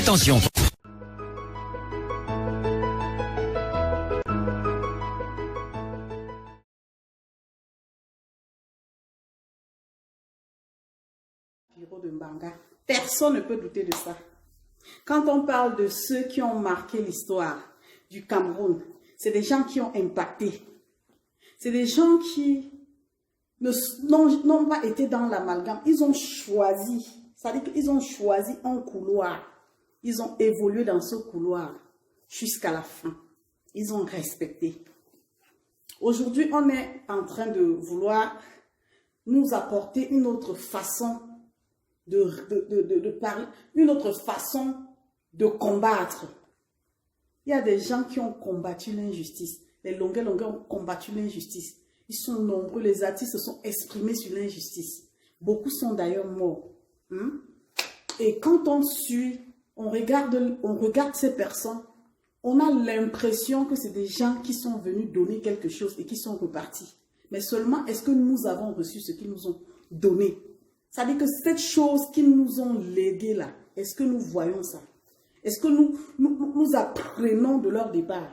Attention. De Mbanga. Personne ne peut douter de ça. Quand on parle de ceux qui ont marqué l'histoire du Cameroun, c'est des gens qui ont impacté. C'est des gens qui n'ont pas été dans l'amalgame. Ils ont choisi, c'est-à-dire qu'ils ont choisi un couloir. Ils ont évolué dans ce couloir jusqu'à la fin. Ils ont respecté. Aujourd'hui, on est en train de vouloir nous apporter une autre façon de parler, une autre façon de combattre. Il y a des gens qui ont combattu l'injustice. Les Longuets ont combattu l'injustice. Ils sont nombreux, les artistes se sont exprimés sur l'injustice. Beaucoup sont d'ailleurs morts. Et quand on suit, on regarde ces personnes, on a l'impression que c'est des gens qui sont venus donner quelque chose et qui sont repartis. Mais seulement, est-ce que nous avons reçu ce qu'ils nous ont donné? Ça veut dire que cette chose qu'ils nous ont léguée là, est-ce que nous voyons ça? Est-ce que nous apprenons de leur départ?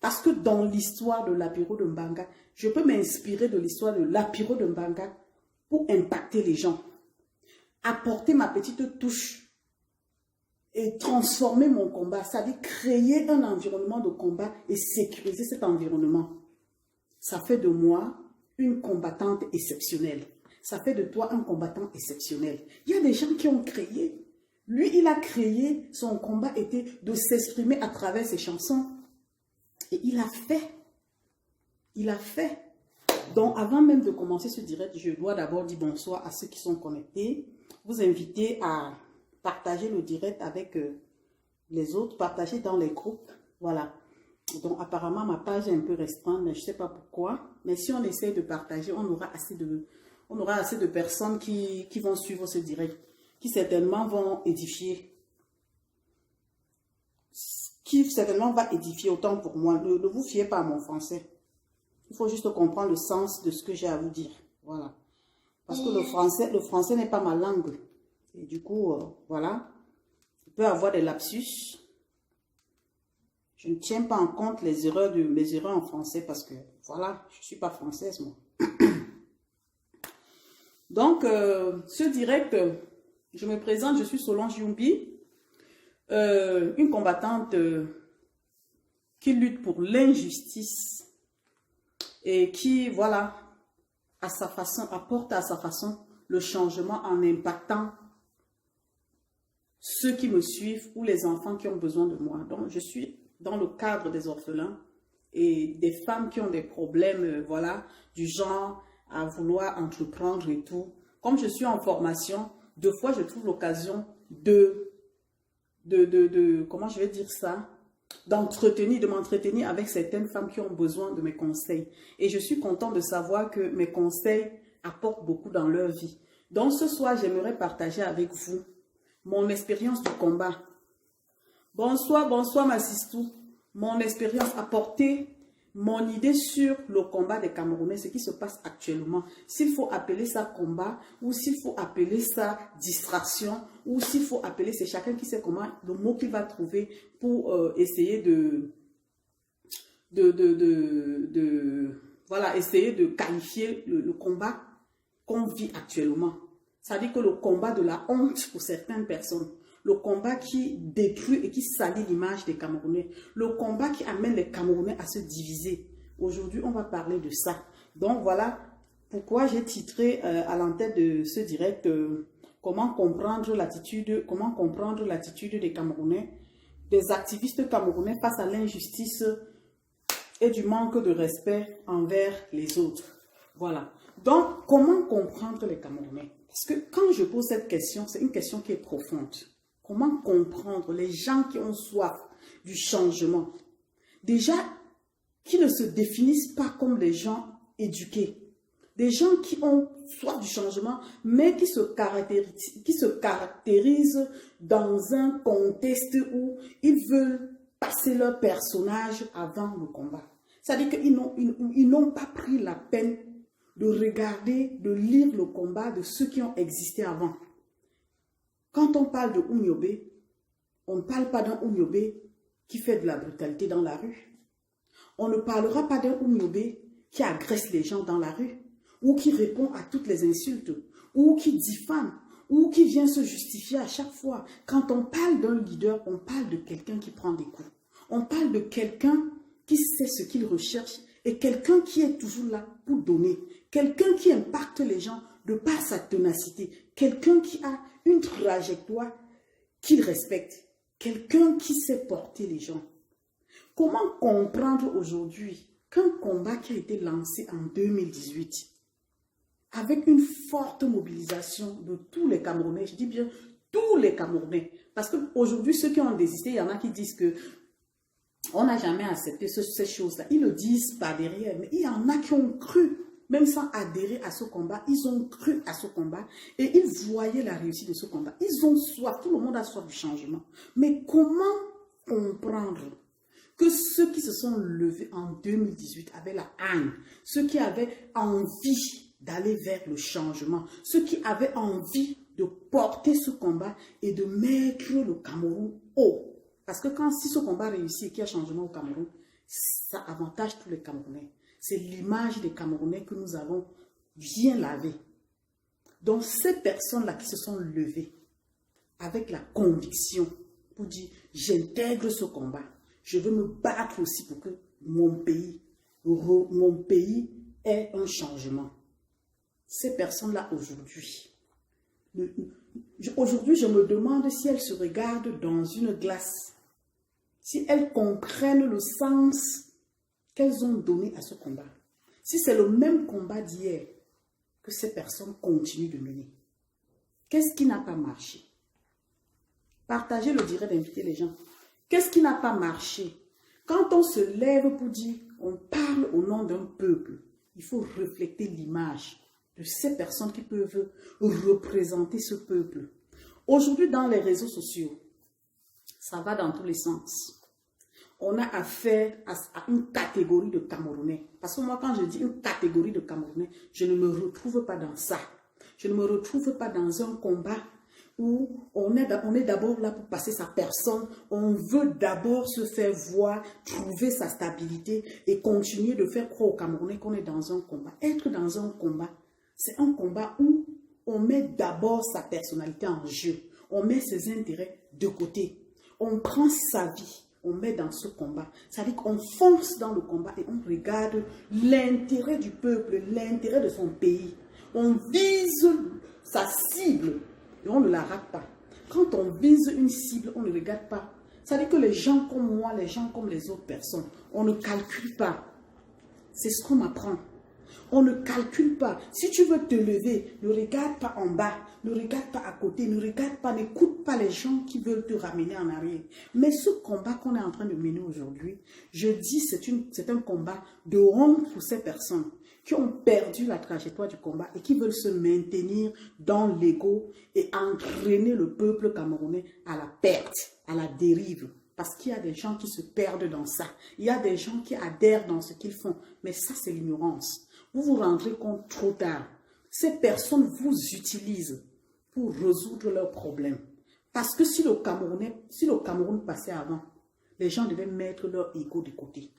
Parce que dans l'histoire de l'apéro de Mbanga, je peux m'inspirer de l'histoire de l'apéro de Mbanga pour impacter les gens. Apporter ma petite touche et transformer mon combat. Ça veut dire créer un environnement de combat et sécuriser cet environnement. Ça fait de moi une combattante exceptionnelle. Ça fait de toi un combattant exceptionnel. Il y a des gens qui ont créé. Lui, il a créé, son combat était de s'exprimer à travers ses chansons. Et il a fait. Il a fait. Donc, avant même de commencer ce direct, je dois d'abord dire bonsoir à ceux qui sont connectés. Vous inviter à partager le direct avec les autres, partager dans les groupes. Voilà. Donc, apparemment, ma page est un peu restreinte, mais je ne sais pas pourquoi. Mais si on essaie de partager, on aura assez de personnes qui vont suivre ce direct, qui certainement vont édifier. Qui certainement va édifier autant pour moi. Ne vous fiez pas à mon français. Il faut juste comprendre le sens de ce que j'ai à vous dire. Voilà. Parce que le français n'est pas ma langue. Et du coup, voilà. Il peut y avoir des lapsus. Je ne tiens pas en compte mes erreurs en français parce que, voilà, je ne suis pas française, moi. Donc, ce direct, je me présente, je suis Solange Youmbi, une combattante qui lutte pour l'injustice et qui, voilà, à sa façon, apporte à sa façon le changement en impactant ceux qui me suivent ou les enfants qui ont besoin de moi. Donc, je suis dans le cadre des orphelins et des femmes qui ont des problèmes, voilà, du genre à vouloir entreprendre et tout. Comme je suis en formation, deux fois je trouve l'occasion comment je vais dire ça, de m'entretenir avec certaines femmes qui ont besoin de mes conseils. Et je suis contente de savoir que mes conseils apportent beaucoup dans leur vie. Donc ce soir, j'aimerais partager avec vous mon expérience du combat. Bonsoir, bonsoir ma sistou. Mon expérience, apporter mon idée sur le combat des Camerounais, ce qui se passe actuellement. S'il faut appeler ça combat, ou s'il faut appeler ça distraction, ou s'il faut appeler, c'est chacun qui sait comment, le mot qu'il va trouver pour essayer voilà, essayer de qualifier le combat qu'on vit actuellement. Ça veut dire que le combat de la honte pour certaines personnes, le combat qui détruit et qui salit l'image des Camerounais, le combat qui amène les Camerounais à se diviser. Aujourd'hui, on va parler de ça. Donc voilà pourquoi j'ai titré à l'entête de ce direct comment comprendre l'attitude des Camerounais, des activistes camerounais face à l'injustice et du manque de respect envers les autres. Voilà. Donc, comment comprendre les Camerounais? Parce que quand je pose cette question, c'est une question qui est profonde. Comment comprendre les gens qui ont soif du changement? Déjà, qui ne se définissent pas comme des gens éduqués. Des gens qui ont soif du changement, mais qui se caractérisent dans un contexte où ils veulent passer leur personnage avant le combat. C'est-à-dire qu'ils n'ont pas pris la peine de regarder, de lire le combat de ceux qui ont existé avant. Quand on parle de Ouniobe, On ne parle pas d'un Oumyobé qui fait de la brutalité dans la rue. On ne parlera pas d'un Oumyobé qui agresse les gens dans la rue, ou qui répond à toutes les insultes, ou qui diffame, ou qui vient se justifier à chaque fois. Quand on parle d'un leader, on parle de quelqu'un qui prend des coups. On parle de quelqu'un qui sait ce qu'il recherche et quelqu'un qui est toujours là pour donner. Quelqu'un qui impacte les gens de par sa ténacité. Quelqu'un qui a une trajectoire qu'il respecte. Quelqu'un qui sait porter les gens. Comment comprendre aujourd'hui qu'un combat qui a été lancé en 2018 avec une forte mobilisation de tous les Camerounais, je dis bien tous les Camerounais, parce qu'aujourd'hui ceux qui ont désisté, il y en a qui disent que on n'a jamais accepté ces choses-là. Ils le disent par derrière, mais il y en a qui ont cru, même sans adhérer à ce combat, ils ont cru à ce combat et ils voyaient la réussite de ce combat. Ils ont soif, tout le monde a soif du changement. Mais comment comprendre que ceux qui se sont levés en 2018 avaient la haine, ceux qui avaient envie d'aller vers le changement, ceux qui avaient envie de porter ce combat et de mettre le Cameroun haut? Parce que si ce combat réussit et qu'il y a changement au Cameroun, ça avantage tous les Camerounais. C'est l'image des Camerounais que nous avons bien lavée. Donc ces personnes-là qui se sont levées avec la conviction pour dire j'intègre ce combat, je veux me battre aussi pour que mon pays ait un changement. Ces personnes-là aujourd'hui, je me demande si elles se regardent dans une glace, si elles comprennent le sens qu'elles ont donné à ce combat. Si c'est le même combat d'hier que ces personnes continuent de mener. Qu'est-ce qui n'a pas marché? Partagez le direct d'inviter les gens. Qu'est-ce qui n'a pas marché? Quand on se lève pour dire, on parle au nom d'un peuple, il faut refléter l'image de ces personnes qui peuvent représenter ce peuple. Aujourd'hui, dans les réseaux sociaux, ça va dans tous les sens. On a affaire à une catégorie de Camerounais. Parce que moi, quand je dis une catégorie de Camerounais, je ne me retrouve pas dans ça. Je ne me retrouve pas dans un combat où on est d'abord là pour passer sa personne. On veut d'abord se faire voir, trouver sa stabilité et continuer de faire croire aux Camerounais qu'on est dans un combat. Être dans un combat, c'est un combat où on met d'abord sa personnalité en jeu. On met ses intérêts de côté. On prend sa vie, on met dans ce combat. Ça veut dire qu'on fonce dans le combat et on regarde l'intérêt du peuple, l'intérêt de son pays. On vise sa cible et on ne la rate pas. Quand on vise une cible, on ne regarde pas. Ça veut dire que les gens comme moi, les gens comme les autres personnes, on ne calcule pas. C'est ce qu'on m'apprend. On ne calcule pas. Si tu veux te lever, ne regarde pas en bas, ne regarde pas à côté, ne regarde pas, n'écoute pas les gens qui veulent te ramener en arrière. Mais ce combat qu'on est en train de mener aujourd'hui, je dis c'est un combat de honte pour ces personnes qui ont perdu la trajectoire du combat et qui veulent se maintenir dans l'ego et entraîner le peuple camerounais à la perte, à la dérive. Parce qu'il y a des gens qui se perdent dans ça. Il y a des gens qui adhèrent dans ce qu'ils font. Mais ça, c'est l'ignorance. Vous vous rendrez compte trop tard. Ces personnes vous utilisent pour résoudre leurs problèmes. Parce que si le Cameroun passait avant, les gens devaient mettre leur ego de côté.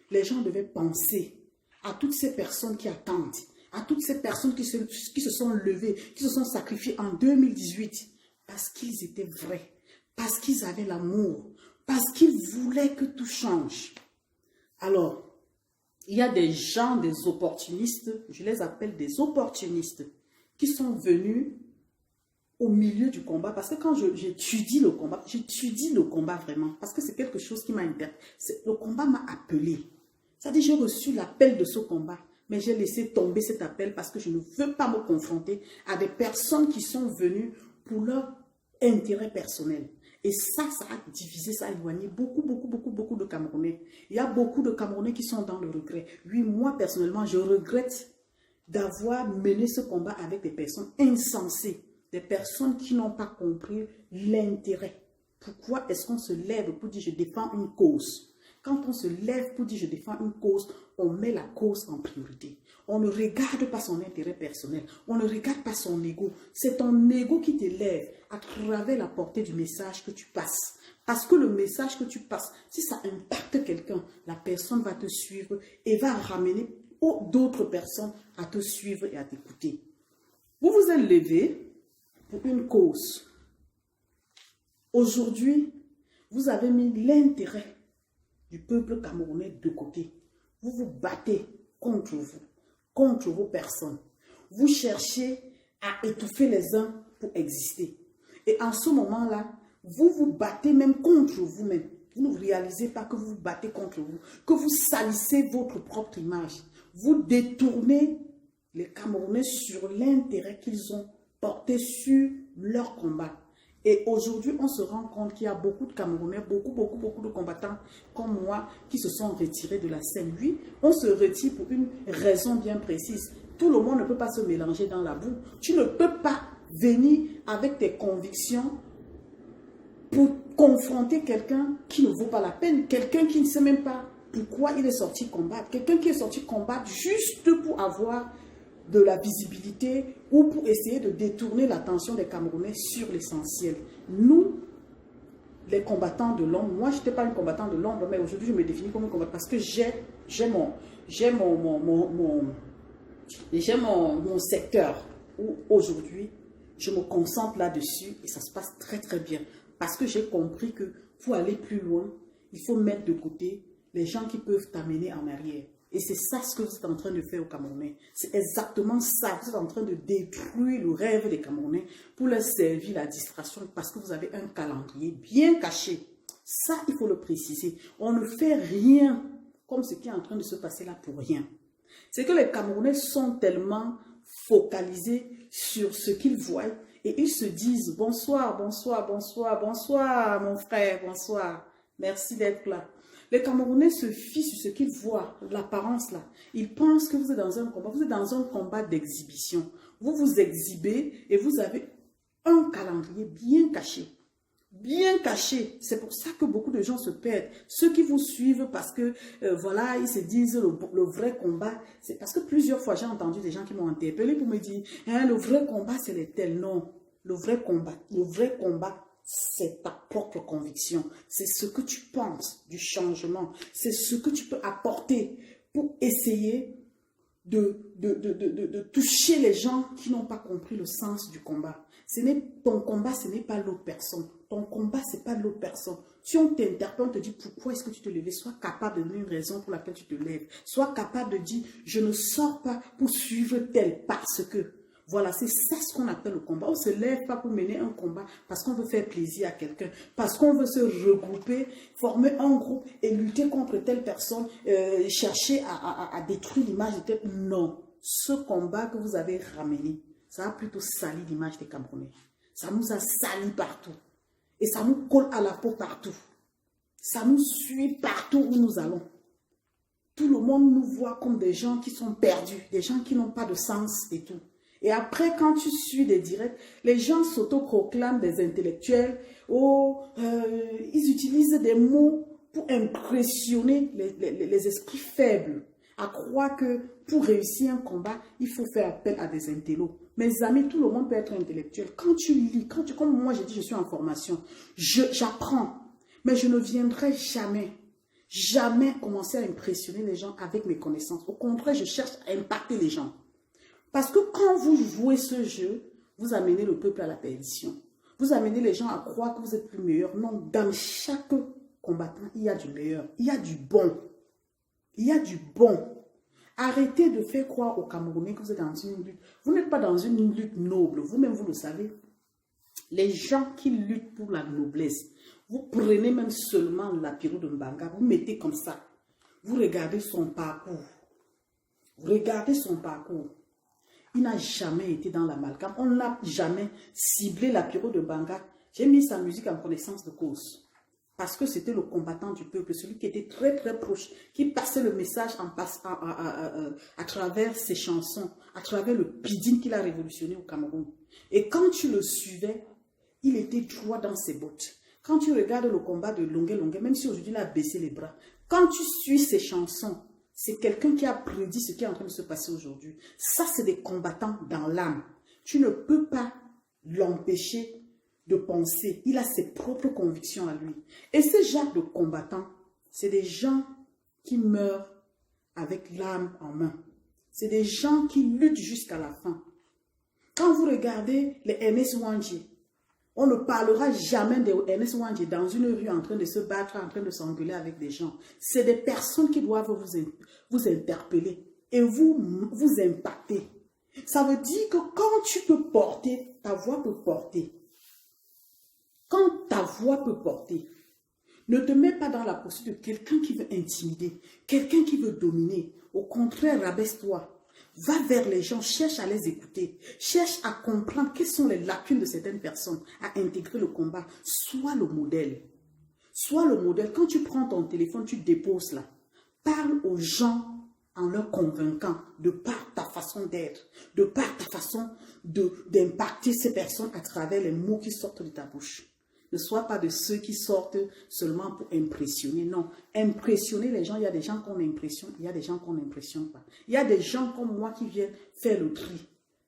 Les gens devaient penser à toutes ces personnes qui attendent, à toutes ces personnes qui se sont levées, qui se sont sacrifiées en 2018, parce qu'ils étaient vrais, parce qu'ils avaient l'amour, parce qu'ils voulaient que tout change. Alors, il y a des gens, des opportunistes, je les appelle des opportunistes, qui sont venus au milieu du combat. Parce que quand j'étudie le combat vraiment, parce que c'est quelque chose qui m'a intéressé. Le combat m'a appelé. C'est-à-dire, j'ai reçu l'appel de ce combat, mais j'ai laissé tomber cet appel parce que je ne veux pas me confronter à des personnes qui sont venues pour leur intérêt personnel. Et ça a divisé, ça a éloigné beaucoup de Camerounais. Il y a beaucoup de Camerounais qui sont dans le regret. Oui, moi, personnellement, je regrette d'avoir mené ce combat avec des personnes insensées, des personnes qui n'ont pas compris l'intérêt. Pourquoi est-ce qu'on se lève pour dire « je défends une cause » ? Quand on se lève pour dire « je défends une cause », on met la cause en priorité. On ne regarde pas son intérêt personnel. On ne regarde pas son ego. C'est ton ego qui t'élève à travers la portée du message que tu passes. Parce que le message que tu passes, si ça impacte quelqu'un, la personne va te suivre et va ramener d'autres personnes à te suivre et à t'écouter. Vous vous êtes levé pour une cause. Aujourd'hui, vous avez mis l'intérêt du peuple camerounais de côté. Vous vous battez contre vous, contre vos personnes. Vous cherchez à étouffer les uns pour exister. Et en ce moment-là, vous vous battez même contre vous-même. Vous ne réalisez pas que vous vous battez contre vous, que vous salissez votre propre image. Vous détournez les Camerounais sur l'intérêt qu'ils ont porté sur leur combat. Et aujourd'hui, on se rend compte qu'il y a beaucoup de Camerounais, beaucoup de combattants comme moi qui se sont retirés de la scène. Oui, on se retire pour une raison bien précise. Tout le monde ne peut pas se mélanger dans la boue. Tu ne peux pas venir avec tes convictions pour confronter quelqu'un qui ne vaut pas la peine, quelqu'un qui ne sait même pas pourquoi il est sorti combattre, quelqu'un qui est sorti combattre juste pour avoir de la visibilité ou pour essayer de détourner l'attention des Camerounais sur l'essentiel. Nous, les combattants de l'ombre, moi je n'étais pas une combattante de l'ombre, mais aujourd'hui je me définis comme un combattant parce que j'ai mon secteur où aujourd'hui je me concentre là-dessus et ça se passe très très bien. Parce que j'ai compris que pour aller plus loin, il faut mettre de côté les gens qui peuvent t'amener en arrière. Et c'est ça ce que vous êtes en train de faire aux Camerounais. C'est exactement ça. Vous êtes en train de détruire le rêve des Camerounais pour leur servir la distraction parce que vous avez un calendrier bien caché. Ça, il faut le préciser. On ne fait rien comme ce qui est en train de se passer là pour rien. C'est que les Camerounais sont tellement focalisés sur ce qu'ils voient et ils se disent bonsoir, bonsoir, bonsoir, bonsoir mon frère, bonsoir. Merci d'être là. Les Camerounais se fient sur ce qu'ils voient, l'apparence là. Ils pensent que vous êtes dans un combat. Vous êtes dans un combat d'exhibition. Vous vous exhibez et vous avez un calendrier bien caché. Bien caché. C'est pour ça que beaucoup de gens se perdent. Ceux qui vous suivent parce que, voilà, ils se disent le vrai combat. C'est parce que plusieurs fois, j'ai entendu des gens qui m'ont interpellé pour me dire, hein, le vrai combat, c'est les tels. Non, le vrai combat, c'est ta propre conviction. C'est ce que tu penses du changement. C'est ce que tu peux apporter pour essayer de toucher les gens qui n'ont pas compris le sens du combat. Ton combat, ce n'est pas l'autre personne. Ton combat, ce n'est pas l'autre personne. Si on t'interpelle, on te dit pourquoi est-ce que tu te lèves, sois capable de donner une raison pour laquelle tu te lèves. Sois capable de dire, je ne sors pas pour suivre tel parce que. Voilà, c'est ça ce qu'on appelle le combat. On ne se lève pas pour mener un combat parce qu'on veut faire plaisir à quelqu'un, parce qu'on veut se regrouper, former un groupe et lutter contre telle personne, chercher à détruire l'image de telle. Non, ce combat que vous avez ramené, ça a plutôt sali l'image des Camerounais. Ça nous a sali partout. Et ça nous colle à la peau partout. Ça nous suit partout où nous allons. Tout le monde nous voit comme des gens qui sont perdus, des gens qui n'ont pas de sens et tout. Et après, quand tu suis des directs, les gens s'autoproclament des intellectuels ou ils utilisent des mots pour impressionner les esprits faibles, à croire que pour réussir un combat, il faut faire appel à des intellos. Mes amis, tout le monde peut être intellectuel. Quand tu lis, comme moi j'ai dit, je suis en formation, j'apprends, mais je ne viendrai jamais commencer à impressionner les gens avec mes connaissances. Au contraire, je cherche à impacter les gens. Parce que quand vous jouez ce jeu, vous amenez le peuple à la perdition. Vous amenez les gens à croire que vous êtes plus meilleur. Non, dans chaque combattant, il y a du meilleur. Il y a du bon. Il y a du bon. Arrêtez de faire croire aux Camerounais que vous êtes dans une lutte. Vous n'êtes pas dans une lutte noble. Vous-même, vous le savez. Les gens qui luttent pour la noblesse, vous prenez même seulement la Lapiro de Mbanga, vous mettez comme ça. Vous regardez son parcours. Vous regardez son parcours. Il n'a jamais été dans l'amalgame. On n'a jamais ciblé la Lapiro de Mbanga. J'ai mis sa musique en connaissance de cause. Parce que c'était le combattant du peuple, celui qui était très très proche, qui passait le message à travers ses chansons, à travers le pidgin qu'il a révolutionné au Cameroun. Et quand tu le suivais, il était droit dans ses bottes. Quand tu regardes le combat de Longué, même si aujourd'hui il a baissé les bras, quand tu suis ses chansons, C'est quelqu'un qui a prédit ce qui est en train de se passer aujourd'hui. Ça, c'est des combattants dans l'âme. Tu ne peux pas l'empêcher de penser. Il a ses propres convictions à lui. Et ce genre de combattants, c'est des gens qui meurent avec l'âme en main. C'est des gens qui luttent jusqu'à la fin. Quand vous regardez les Ernest Wanji, on ne parlera jamais de Ernest Wanji dans une rue en train de se battre, en train de s'engueuler avec des gens. C'est des personnes qui doivent vous interpeller et vous impacter. Ça veut dire que quand tu peux porter, ta voix peut porter. Quand ta voix peut porter, ne te mets pas dans la posture de quelqu'un qui veut intimider, quelqu'un qui veut dominer. Au contraire, rabaisse-toi. Va vers les gens, cherche à les écouter, cherche à comprendre quelles sont les lacunes de certaines personnes, à intégrer le combat. Sois le modèle. Sois le modèle. Quand tu prends ton téléphone, tu déposes là. Parle aux gens en leur convainquant de par ta façon d'être, de par ta façon d'impacter ces personnes à travers les mots qui sortent de ta bouche. Ne sois pas de ceux qui sortent seulement pour impressionner. Non, impressionner les gens, il y a des gens qu'on impressionne, il y a des gens qu'on n'impressionne pas. Il y a des gens comme moi qui viennent faire le tri.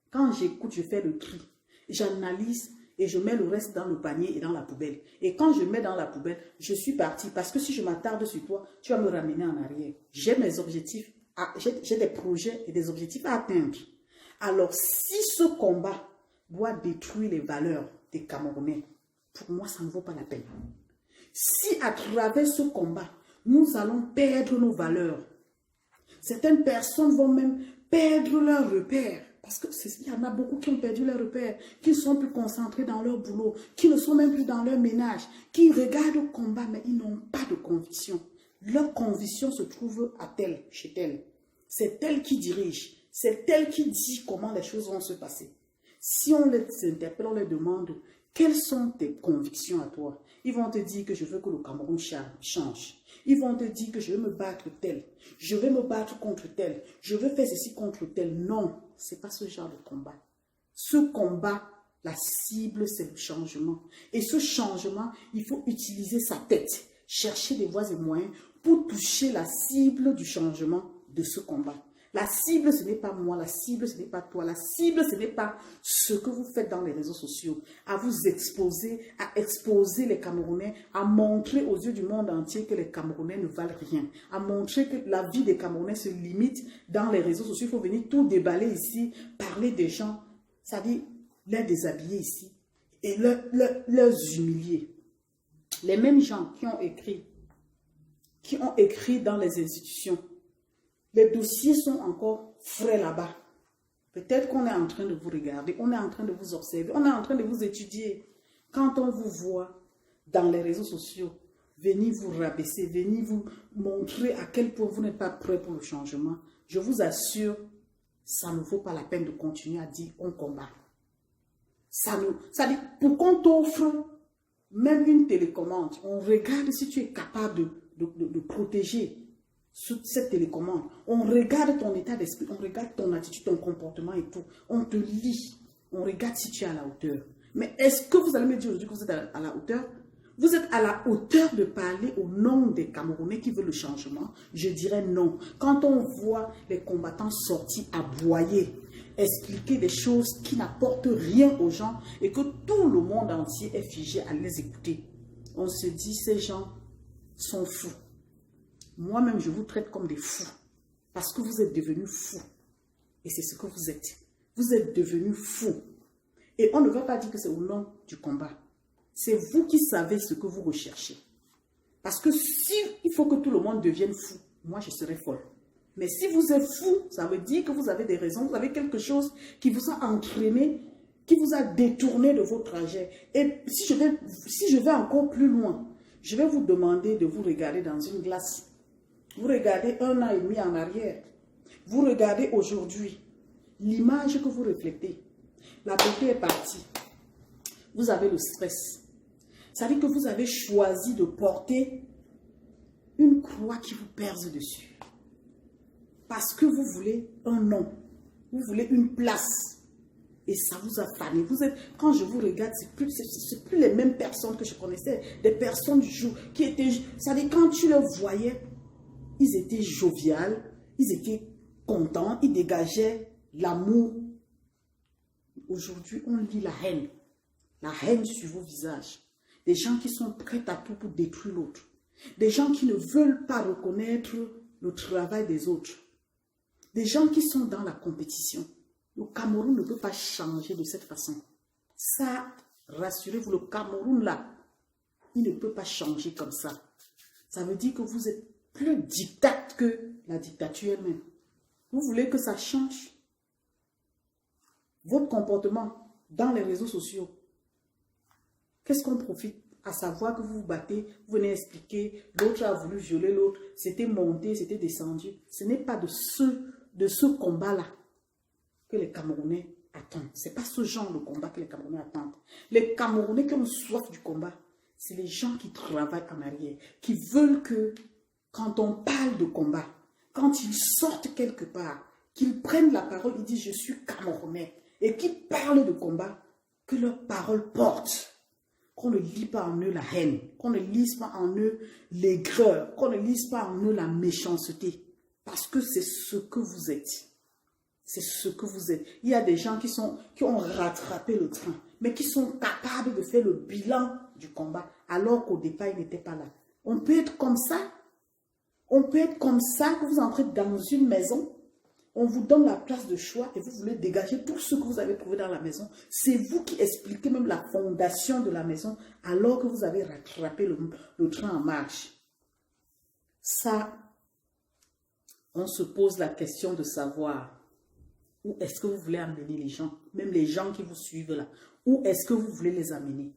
Quand j'écoute, je fais le tri. J'analyse et je mets le reste dans le panier et dans la poubelle. Et quand je mets dans la poubelle, je suis partie. Parce que si je m'attarde sur toi, tu vas me ramener en arrière. J'ai mes objectifs, j'ai des projets et des objectifs à atteindre. Alors, si ce combat doit détruire les valeurs des Camerounais, pour moi, ça ne vaut pas la peine. Si à travers ce combat, nous allons perdre nos valeurs, certaines personnes vont même perdre leurs repères. Parce qu'il y en a beaucoup qui ont perdu leurs repères, qui ne sont plus concentrés dans leur boulot, qui ne sont même plus dans leur ménage, qui regardent le combat, mais ils n'ont pas de conviction. Leur conviction se trouve à tel, chez tel. C'est elle qui dirige, c'est elle qui dit comment les choses vont se passer. Si on les interpelle, on les demande, quelles sont tes convictions à toi? Ils vont te dire que je veux que le Cameroun change. Ils vont te dire que je veux me battre tel. Je vais me battre contre tel. Je veux faire ceci contre tel. Non, ce n'est pas ce genre de combat. Ce combat, la cible, c'est le changement. Et ce changement, il faut utiliser sa tête. Chercher des voies et moyens pour toucher la cible du changement de ce combat. La cible, ce n'est pas moi. La cible, ce n'est pas toi. La cible, ce n'est pas ce que vous faites dans les réseaux sociaux. À vous exposer, à exposer les Camerounais, à montrer aux yeux du monde entier que les Camerounais ne valent rien. À montrer que la vie des Camerounais se limite dans les réseaux sociaux. Il faut venir tout déballer ici, parler des gens, c'est-à-dire les déshabiller ici et leur humilier. Les mêmes gens qui ont écrit dans les institutions, les dossiers sont encore frais là-bas. Peut-être qu'on est en train de vous regarder, on est en train de vous observer, on est en train de vous étudier. Quand on vous voit dans les réseaux sociaux, venez vous rabaisser, venez vous montrer à quel point vous n'êtes pas prêt pour le changement. Je vous assure, ça ne vaut pas la peine de continuer à dire on combat. Ça dit, pour qu'on t'offre même une télécommande, on regarde si tu es capable de protéger cette télécommande. On regarde ton état d'esprit, on regarde ton attitude, ton comportement et tout. On te lit, on regarde si tu es à la hauteur. Mais est-ce que vous allez me dire aujourd'hui que vous êtes à la hauteur? Vous êtes à la hauteur de parler au nom des Camerounais qui veulent le changement? Je dirais non. Quand on voit les combattants sortis aboyer, expliquer des choses qui n'apportent rien aux gens et que tout le monde entier est figé à les écouter, on se dit ces gens sont fous. Moi-même, je vous traite comme des fous parce que vous êtes devenus fous. Et c'est ce que vous êtes. Vous êtes devenus fous. Et on ne va pas dire que c'est au nom du combat. C'est vous qui savez ce que vous recherchez. Parce que si il faut que tout le monde devienne fou, moi je serais folle. Mais si vous êtes fou, ça veut dire que vous avez des raisons, vous avez quelque chose qui vous a entraîné, qui vous a détourné de vos trajets. Et si je vais encore plus loin, je vais vous demander de vous regarder dans une glace. Vous regardez 1 an et demi en arrière. Vous regardez aujourd'hui l'image que vous reflétez. La beauté est partie. Vous avez le stress. Ça veut dire que vous avez choisi de porter une croix qui vous perce dessus. Parce que vous voulez un nom. Vous voulez une place. Et ça vous a fané. Quand je vous regarde, ce n'est plus les mêmes personnes que je connaissais. Des personnes qui étaient... Ça veut dire quand tu les voyais, ils étaient joviales, Ils étaient contents, ils dégageaient l'amour. Aujourd'hui, on lit la haine sur vos visages. Des gens qui sont prêts à tout pour détruire l'autre. Des gens qui ne veulent pas reconnaître le travail des autres. Des gens qui sont dans la compétition. Le Cameroun ne peut pas changer de cette façon. Ça, rassurez-vous, le Cameroun là, il ne peut pas changer comme ça. Ça veut dire que vous êtes plus dictat que la dictature elle-même. Vous voulez que ça change votre comportement dans les réseaux sociaux. Qu'est-ce qu'on profite? À savoir que vous vous battez, vous venez expliquer, l'autre a voulu violer l'autre, c'était monté, c'était descendu. Ce n'est pas de ce combat-là que les Camerounais attendent. Ce n'est pas ce genre de combat que les Camerounais attendent. Les Camerounais qui ont soif du combat, c'est les gens qui travaillent en arrière, qui veulent que quand on parle de combat, quand ils sortent quelque part, qu'ils prennent la parole, ils disent « je suis Camerounais » et qu'ils parlent de combat, que leurs paroles portent. Qu'on ne lit pas en eux la haine, qu'on ne lise pas en eux l'aigreur, qu'on ne lise pas en eux la méchanceté. Parce que c'est ce que vous êtes. C'est ce que vous êtes. Il y a des gens qui ont rattrapé le train, mais qui sont capables de faire le bilan du combat, alors qu'au départ, ils n'étaient pas là. On peut être comme ça. On peut être comme ça, que vous entrez dans une maison, on vous donne la place de choix et vous voulez dégager tout ce que vous avez trouvé dans la maison. C'est vous qui expliquez même la fondation de la maison alors que vous avez rattrapé le train en marche. Ça, on se pose la question de savoir où est-ce que vous voulez amener les gens, même les gens qui vous suivent là. Où est-ce que vous voulez les amener?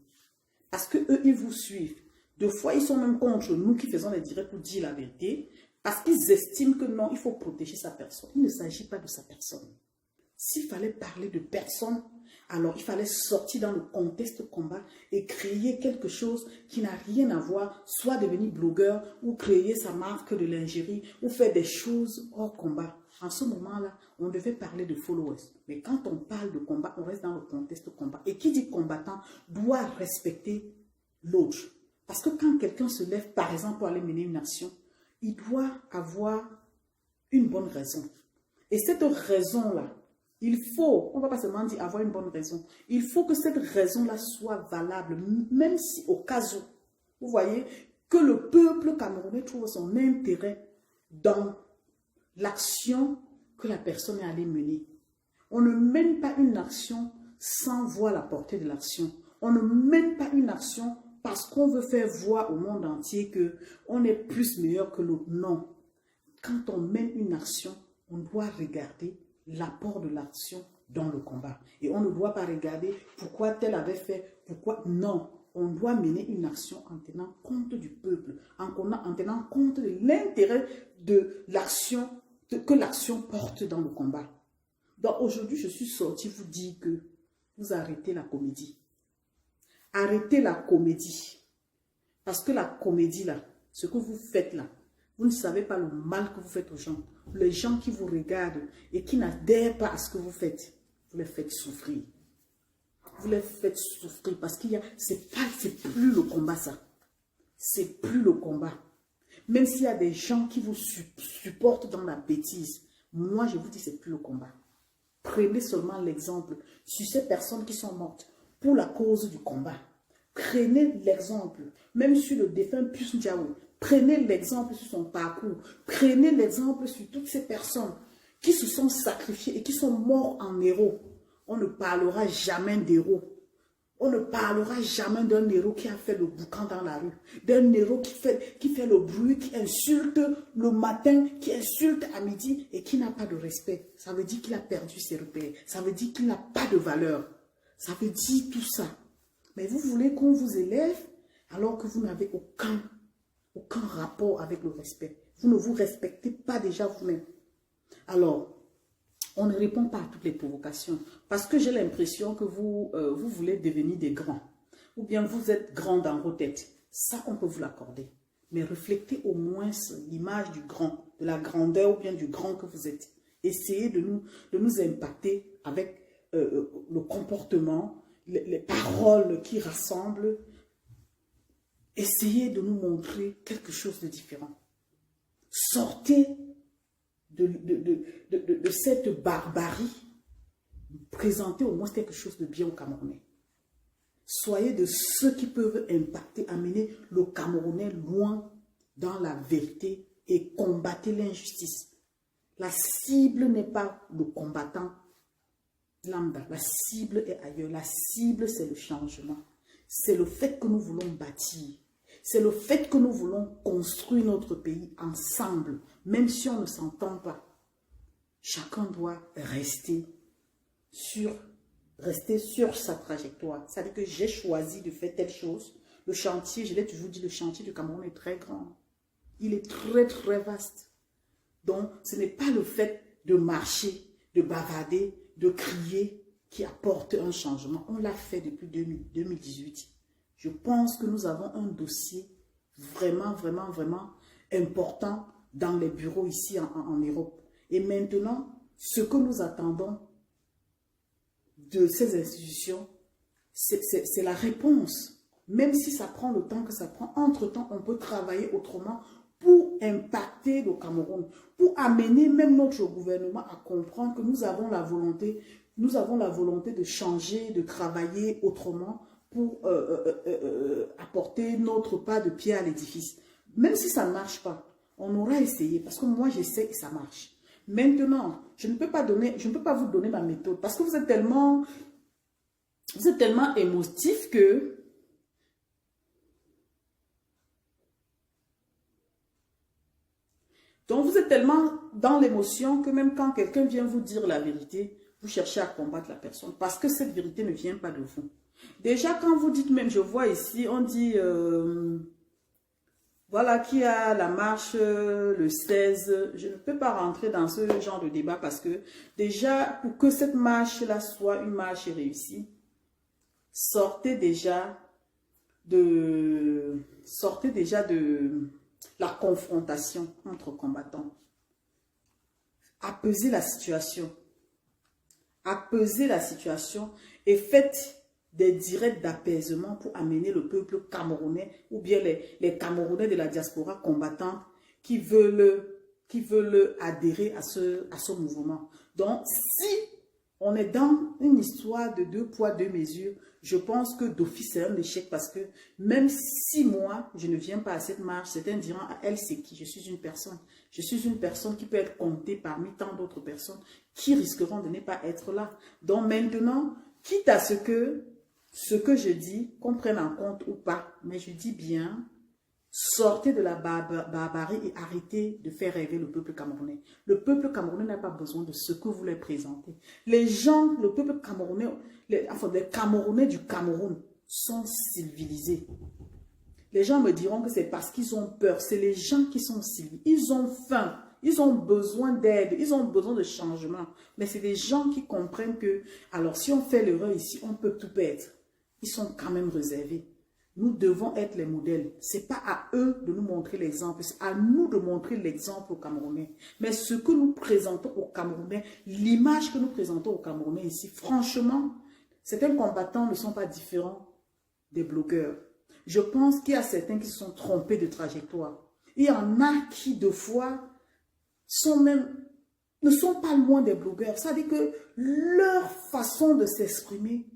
Parce qu'eux, ils vous suivent. Deux fois, ils sont même contre nous qui faisons les directs pour dire la vérité. Parce qu'ils estiment que non, il faut protéger sa personne. Il ne s'agit pas de sa personne. S'il fallait parler de personne, alors il fallait sortir dans le contexte combat et créer quelque chose qui n'a rien à voir, soit devenir blogueur ou créer sa marque de lingerie ou faire des choses hors combat. En ce moment-là, on devait parler de followers. Mais quand on parle de combat, on reste dans le contexte combat. Et qui dit combattant doit respecter l'autre. Parce que quand quelqu'un se lève, par exemple, pour aller mener une action, il doit avoir une bonne raison. Et cette raison-là, il faut, on ne va pas seulement dire avoir une bonne raison, il faut que cette raison-là soit valable, même si au cas où, vous voyez, que le peuple camerounais trouve son intérêt dans l'action que la personne est allée mener. On ne mène pas une action sans voir la portée de l'action. On ne mène pas une action parce qu'on veut faire voir au monde entier qu'on est plus meilleur que l'autre. Non. Quand on mène une action, on doit regarder l'apport de l'action dans le combat. Et on ne doit pas regarder pourquoi tel avait fait, pourquoi... Non. On doit mener une action en tenant compte du peuple, en tenant compte de l'intérêt de l'action, que l'action porte dans le combat. Donc aujourd'hui, je suis sortie vous dire que vous arrêtez la comédie. Arrêtez la comédie. Parce que la comédie, là, ce que vous faites là, vous ne savez pas le mal que vous faites aux gens. Les gens qui vous regardent et qui n'adhèrent pas à ce que vous faites, vous les faites souffrir. Vous les faites souffrir parce qu'il y a, c'est plus le combat ça. C'est plus le combat. Même s'il y a des gens qui vous supportent dans la bêtise, moi je vous dis c'est plus le combat. Prenez seulement l'exemple sur ces personnes qui sont mortes pour la cause du combat. Prenez l'exemple, même sur le défunt Pius Ndiaye. Prenez l'exemple sur son parcours. Prenez l'exemple sur toutes ces personnes qui se sont sacrifiées et qui sont morts en héros. On ne parlera jamais d'héros. On ne parlera jamais d'un héros qui a fait le boucan dans la rue. D'un héros qui fait le bruit, qui insulte le matin, qui insulte à midi et qui n'a pas de respect. Ça veut dire qu'il a perdu ses repères. Ça veut dire qu'il n'a pas de valeur. Ça veut dire tout ça. Mais vous voulez qu'on vous élève alors que vous n'avez aucun rapport avec le respect. Vous ne vous respectez pas déjà vous-même. Alors, on ne répond pas à toutes les provocations parce que j'ai l'impression que vous voulez devenir des grands ou bien vous êtes grand dans vos têtes. Ça, on peut vous l'accorder. Mais reflétez au moins l'image du grand, de la grandeur ou bien du grand que vous êtes. Essayez de nous impacter avec le comportement, les paroles qui rassemblent. Essayez de nous montrer quelque chose de différent. Sortez de cette barbarie, présentez au moins quelque chose de bien aux Camerounais. Soyez de ceux qui peuvent impacter, amener le Camerounais loin dans la vérité et combattre l'injustice. La cible n'est pas le combattant lambda, la cible est ailleurs. La cible, c'est le changement. C'est le fait que nous voulons bâtir. C'est le fait que nous voulons construire notre pays ensemble, même si on ne s'entend pas. Chacun doit rester sur sa trajectoire. C'est-à-dire que j'ai choisi de faire telle chose. Le chantier, je l'ai toujours dit, le chantier du Cameroun est très grand. Il est très, très vaste. Donc, ce n'est pas le fait de marcher, de bavarder, de crier qui apporte un changement. On l'a fait depuis 2018. Je pense que nous avons un dossier vraiment, vraiment, vraiment important dans les bureaux ici en Europe. Et maintenant, ce que nous attendons de ces institutions, c'est la réponse. Même si ça prend le temps que ça prend, entre-temps, on peut travailler autrement pour impacter le Cameroun, pour amener même notre gouvernement à comprendre que nous avons la volonté de changer, de travailler autrement pour apporter notre pas de pied à l'édifice. Même si ça ne marche pas, on aura essayé, parce que moi j'essaie et ça marche. Maintenant, je ne peux pas vous donner ma méthode, parce que vous êtes tellement émotif que donc, vous êtes tellement dans l'émotion que même quand quelqu'un vient vous dire la vérité, vous cherchez à combattre la personne parce que cette vérité ne vient pas de vous. Déjà, quand vous dites même, je vois ici, on dit, voilà qui a la marche le 16. Je ne peux pas rentrer dans ce genre de débat parce que déjà, pour que cette marche-là soit une marche réussie, sortez déjà de la confrontation entre combattants. Apaisez la situation. Apaisez la situation et faites des directs d'apaisement pour amener le peuple camerounais ou bien les Camerounais de la diaspora combattante qui veulent adhérer à ce mouvement. Donc, si on est dans une histoire de 2 poids, 2 mesures, je pense que d'office c'est un échec parce que même si moi, je ne viens pas à cette marche, certains diront, ah, elle c'est qui? Je suis une personne. Je suis une personne qui peut être comptée parmi tant d'autres personnes qui risqueront de ne pas être là. Donc maintenant, quitte à ce que je dis, qu'on prenne en compte ou pas, mais je dis bien, sortez de la barbarie et arrêtez de faire rêver le peuple camerounais. Le peuple camerounais n'a pas besoin de ce que vous leur présentez. Les gens, le peuple camerounais, les Camerounais du Cameroun sont civilisés. Les gens me diront que c'est parce qu'ils ont peur. C'est les gens qui sont civilisés. Ils ont faim. Ils ont besoin d'aide. Ils ont besoin de changement. Mais c'est des gens qui comprennent que, alors si on fait l'erreur ici, on peut tout perdre. Ils sont quand même réservés. Nous devons être les modèles. Ce n'est pas à eux de nous montrer l'exemple, c'est à nous de montrer l'exemple aux Camerounais. Mais ce que nous présentons aux Camerounais, l'image que nous présentons aux Camerounais ici, franchement, certains combattants ne sont pas différents des blogueurs. Je pense qu'il y a certains qui se sont trompés de trajectoire. Il y en a qui, de fois, ne sont pas loin des blogueurs. Ça veut dire que leur façon de s'exprimer,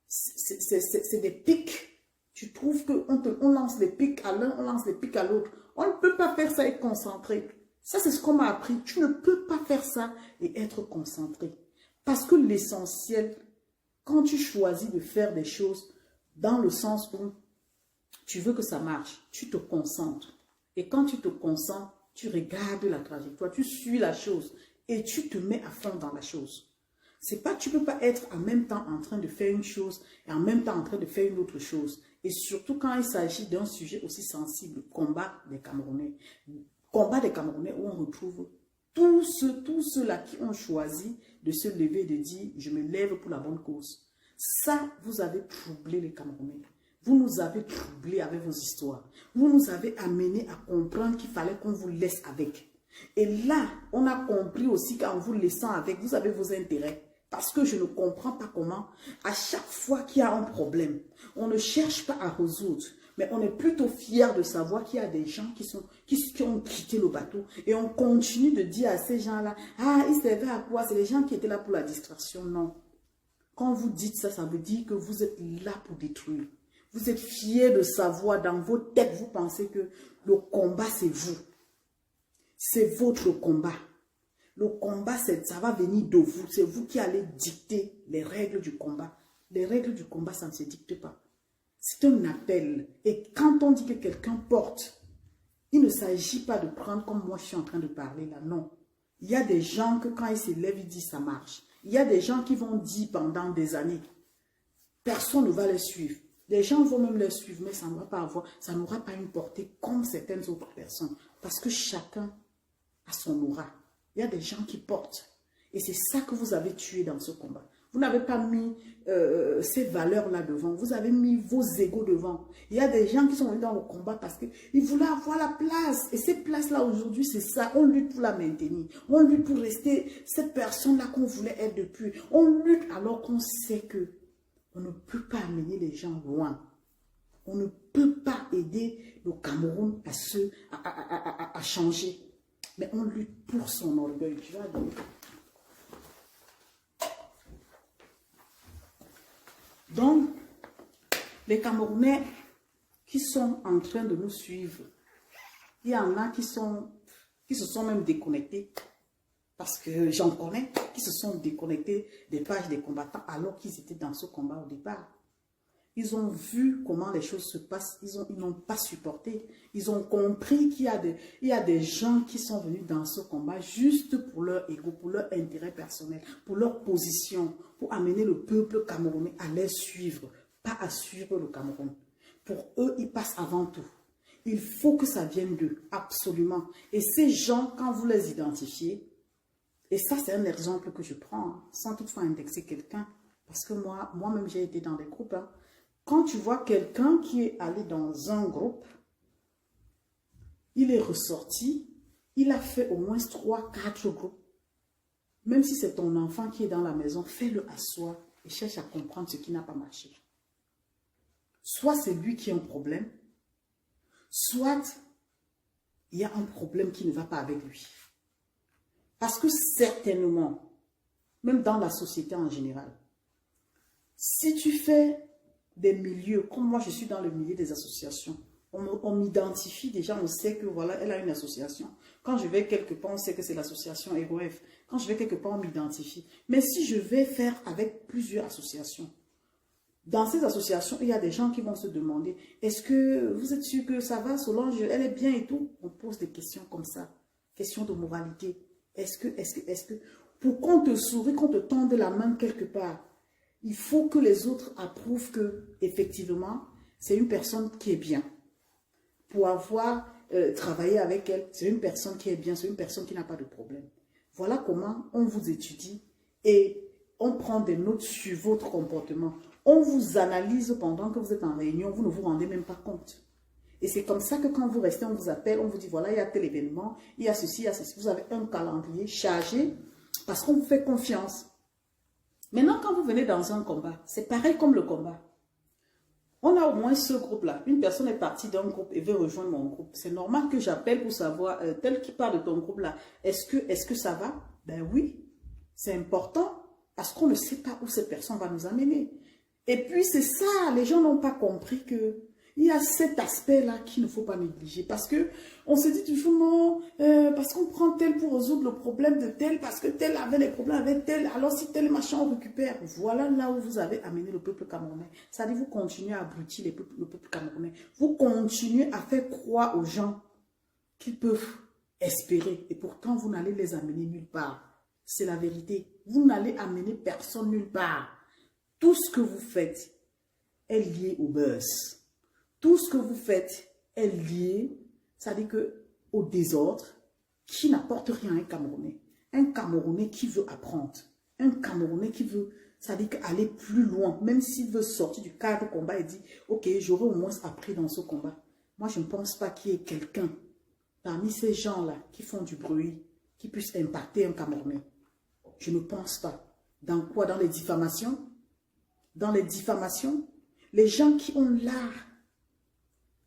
c'est des pics. Tu trouves qu'on lance les pics à l'un, on lance les pics à l'autre. On ne peut pas faire ça et être concentré. Ça, c'est ce qu'on m'a appris. Tu ne peux pas faire ça et être concentré. Parce que l'essentiel, quand tu choisis de faire des choses dans le sens où tu veux que ça marche, tu te concentres. Et quand tu te concentres, tu regardes la trajectoire, tu suis la chose et tu te mets à fond dans la chose. C'est pas, tu ne peux pas être en même temps en train de faire une chose et en même temps en train de faire une autre chose. Et surtout quand il s'agit d'un sujet aussi sensible, combat des Camerounais. Combat des Camerounais où on retrouve tous ceux-là qui ont choisi de se lever et de dire « je me lève pour la bonne cause ». Ça, vous avez troublé les Camerounais. Vous nous avez troublés avec vos histoires. Vous nous avez amenés à comprendre qu'il fallait qu'on vous laisse avec. Et là, on a compris aussi qu'en vous laissant avec, vous avez vos intérêts. Parce que je ne comprends pas comment, à chaque fois qu'il y a un problème, on ne cherche pas à résoudre. Mais on est plutôt fiers de savoir qu'il y a des gens qui ont quitté le bateau. Et on continue de dire à ces gens-là, ah, ils servaient à quoi? C'est les gens qui étaient là pour la distraction. Non. Quand vous dites ça, ça veut dire que vous êtes là pour détruire. Vous êtes fiers de savoir, dans vos têtes, vous pensez que le combat, c'est vous. C'est votre combat. Le combat, ça va venir de vous. C'est vous qui allez dicter les règles du combat. Les règles du combat, ça ne se dicte pas. C'est un appel. Et quand on dit que quelqu'un porte, il ne s'agit pas de prendre comme moi je suis en train de parler là. Non. Il y a des gens que quand ils se lèvent, ils disent ça marche. Il y a des gens qui vont dire pendant des années. Personne ne va les suivre. Les gens vont même les suivre, mais ça ne va pas avoir, ça n'aura pas une portée comme certaines autres personnes. Parce que chacun a son aura. Il y a des gens qui portent. Et c'est ça que vous avez tué dans ce combat. Vous n'avez pas mis ces valeurs-là devant. Vous avez mis vos égos devant. Il y a des gens qui sont venus dans le combat parce qu'ils voulaient avoir la place. Et ces places-là, aujourd'hui, c'est ça. On lutte pour la maintenir. On lutte pour rester cette personne-là qu'on voulait être depuis. On lutte alors qu'on sait que on ne peut pas amener les gens loin. On ne peut pas aider le Cameroun à changer. Mais on lutte pour son orgueil. Tu vois, donc, les Camerounais qui sont en train de nous suivre, il y en a qui se sont même déconnectés, parce que j'en connais, qui se sont déconnectés des pages des combattants alors qu'ils étaient dans ce combat au départ. Ils ont vu comment les choses se passent, ils n'ont pas supporté. Ils ont compris qu'il y a des gens qui sont venus dans ce combat juste pour leur ego, pour leur intérêt personnel, pour leur position, pour amener le peuple camerounais à les suivre, pas à suivre le Cameroun. Pour eux, ils passent avant tout. Il faut que ça vienne d'eux, absolument. Et ces gens, quand vous les identifiez, et ça c'est un exemple que je prends, sans toutefois indexer quelqu'un, parce que moi-même j'ai été dans des groupes, hein. Quand tu vois quelqu'un qui est allé dans un groupe, il est ressorti, il a fait au moins 3-4 groupes. Même si c'est ton enfant qui est dans la maison, fais-le asseoir et cherche à comprendre ce qui n'a pas marché. Soit c'est lui qui a un problème, soit il y a un problème qui ne va pas avec lui. Parce que certainement, même dans la société en général, si tu fais des milieux, comme moi je suis dans le milieu des associations, on m'identifie déjà, on sait que voilà, elle a une association. Quand je vais quelque part, on sait que c'est l'association EGOF. Quand je vais quelque part, on m'identifie. Mais si je vais faire avec plusieurs associations, dans ces associations, il y a des gens qui vont se demander, est-ce que vous êtes sûr que ça va, Solange, elle est bien et tout? On pose des questions comme ça, questions de moralité. Est-ce que, pour qu'on te sourie, qu'on te tende la main quelque part, il faut que les autres approuvent que, effectivement, c'est une personne qui est bien. Pour avoir travaillé avec elle, c'est une personne qui est bien, c'est une personne qui n'a pas de problème. Voilà comment on vous étudie et on prend des notes sur votre comportement. On vous analyse pendant que vous êtes en réunion, vous ne vous rendez même pas compte. Et c'est comme ça que quand vous restez, on vous appelle, on vous dit, voilà, il y a tel événement, il y a ceci, il y a ceci. Vous avez un calendrier chargé parce qu'on vous fait confiance. Maintenant, quand vous venez dans un combat, c'est pareil comme le combat. On a au moins ce groupe-là. Une personne est partie d'un groupe et veut rejoindre mon groupe. C'est normal que j'appelle pour savoir, tel qui part de ton groupe-là, est-ce que ça va? Ben oui, c'est important parce qu'on ne sait pas où cette personne va nous amener. Et puis c'est ça, les gens n'ont pas compris que il y a cet aspect-là qu'il ne faut pas négliger. Parce qu'on se dit toujours non, parce qu'on prend tel pour résoudre le problème de tel, parce que tel avait les problèmes avec tel, alors si tel machin on récupère. Voilà là où vous avez amené le peuple camerounais. Ça dit vous continuez à abrutir le peuple camerounais. Vous continuez à faire croire aux gens qu'ils peuvent espérer. Et pourtant vous n'allez les amener nulle part. C'est la vérité. Vous n'allez amener personne nulle part. Tout ce que vous faites est lié au buzz. Tout ce que vous faites est lié, ça dit que, au désordre qui n'apporte rien à un Camerounais. Un Camerounais qui veut apprendre. Un Camerounais qui veut, ça dit aller plus loin. Même s'il veut sortir du cadre combat et dit, ok, j'aurais au moins appris dans ce combat. Moi, je ne pense pas qu'il y ait quelqu'un parmi ces gens-là qui font du bruit, qui puisse impacter un Camerounais. Je ne pense pas. Dans quoi? Dans les diffamations? Dans les diffamations? Les gens qui ont l'art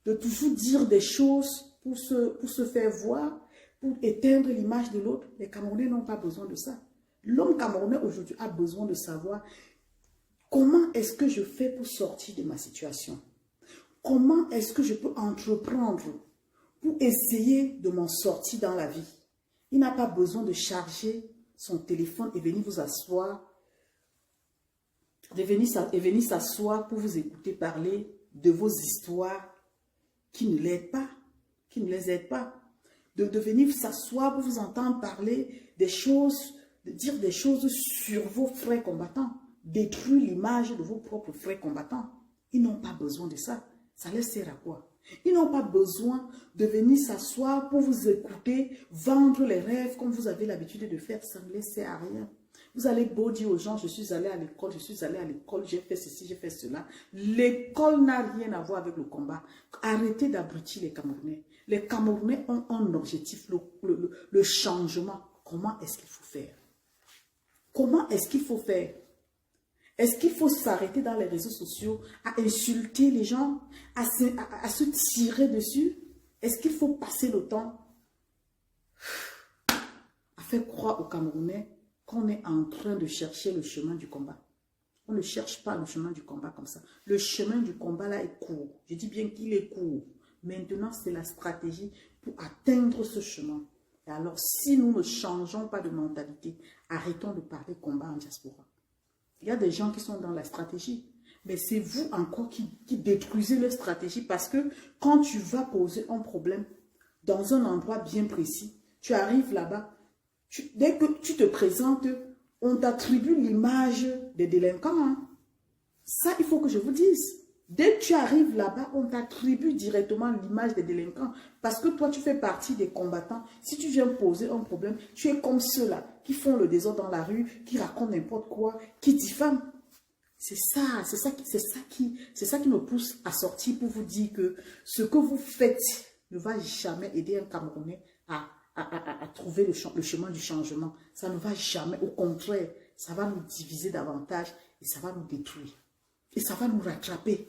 de toujours dire des choses pour se faire voir, pour éteindre l'image de l'autre. Les Camerounais n'ont pas besoin de ça. L'homme camerounais aujourd'hui a besoin de savoir comment est-ce que je fais pour sortir de ma situation. Comment est-ce que je peux entreprendre pour essayer de m'en sortir dans la vie. Il n'a pas besoin de charger son téléphone et venir vous asseoir, et venir s'asseoir pour vous écouter parler de vos histoires qui ne l'aident pas, qui ne les aident pas. De venir s'asseoir pour vous entendre parler des choses, de dire des choses sur vos frères combattants, détruire l'image de vos propres frères combattants. Ils n'ont pas besoin de ça. Ça leur sert à quoi? Ils n'ont pas besoin de venir s'asseoir pour vous écouter, vendre les rêves comme vous avez l'habitude de faire. Ça ne les sert à rien. Vous allez beau dire aux gens, je suis allé à l'école, j'ai fait ceci, j'ai fait cela. L'école n'a rien à voir avec le combat. Arrêtez d'abrutir les Camerounais. Les Camerounais ont un objectif, le changement. Comment est-ce qu'il faut faire? Comment est-ce qu'il faut faire? Est-ce qu'il faut s'arrêter dans les réseaux sociaux à insulter les gens, à se tirer dessus? Est-ce qu'il faut passer le temps à faire croire aux Camerounais qu'on est en train de chercher le chemin du combat? On ne cherche pas le chemin du combat comme ça. Le chemin du combat là est court. Je dis bien qu'il est court. Maintenant, c'est la stratégie pour atteindre ce chemin. Et alors, si nous ne changeons pas de mentalité, arrêtons de parler combat en diaspora. Il y a des gens qui sont dans la stratégie, mais c'est vous encore qui détruisez leur stratégie parce que quand tu vas poser un problème dans un endroit bien précis, tu arrives là-bas, dès que tu te présentes, on t'attribue l'image des délinquants. Hein. Ça, il faut que je vous dise. Dès que tu arrives là-bas, on t'attribue directement l'image des délinquants. Parce que toi, tu fais partie des combattants. Si tu viens poser un problème, tu es comme ceux-là qui font le désordre dans la rue, qui racontent n'importe quoi, qui diffament. C'est ça qui me pousse à sortir pour vous dire que ce que vous faites ne va jamais aider un Camerounais à trouver le chemin du changement. Ça ne va jamais. Au contraire, ça va nous diviser davantage et ça va nous détruire. Et ça va nous rattraper.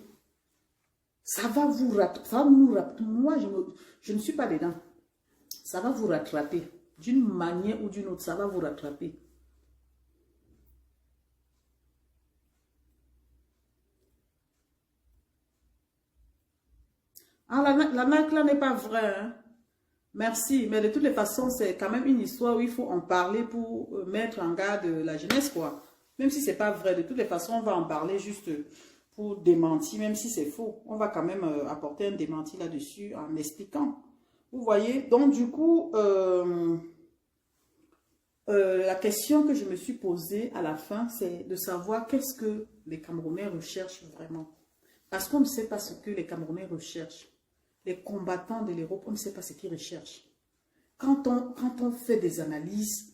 Ça va nous rattraper. Moi, je ne suis pas dedans. Ça va vous rattraper. D'une manière ou d'une autre, ça va vous rattraper. Ah, la NAC là n'est pas vraie. Hein? Merci. Mais de toutes les façons, c'est quand même une histoire où il faut en parler pour mettre en garde la jeunesse, quoi. Même si ce n'est pas vrai, de toutes les façons, on va en parler juste pour démentir, même si c'est faux. On va quand même apporter un démenti là-dessus en expliquant. Vous voyez? Donc, du coup, la question que je me suis posée à la fin, c'est de savoir qu'est-ce que les Camerounais recherchent vraiment. Parce qu'on ne sait pas ce que les Camerounais recherchent. Les combattants de l'Europe, on ne sait pas ce qu'ils recherchent. Quand on fait des analyses,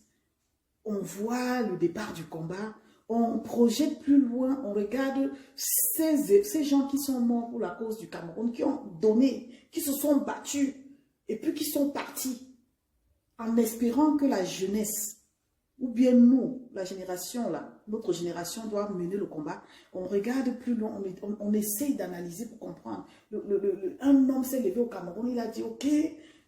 on voit le départ du combat, on projette plus loin, on regarde ces gens qui sont morts pour la cause du Cameroun, qui ont donné, qui se sont battus, et puis qui sont partis, en espérant que la jeunesse, ou bien nous, la génération là, notre génération doit mener le combat. On regarde plus loin, on essaye d'analyser pour comprendre. Un homme s'est levé au Cameroun, il a dit, ok,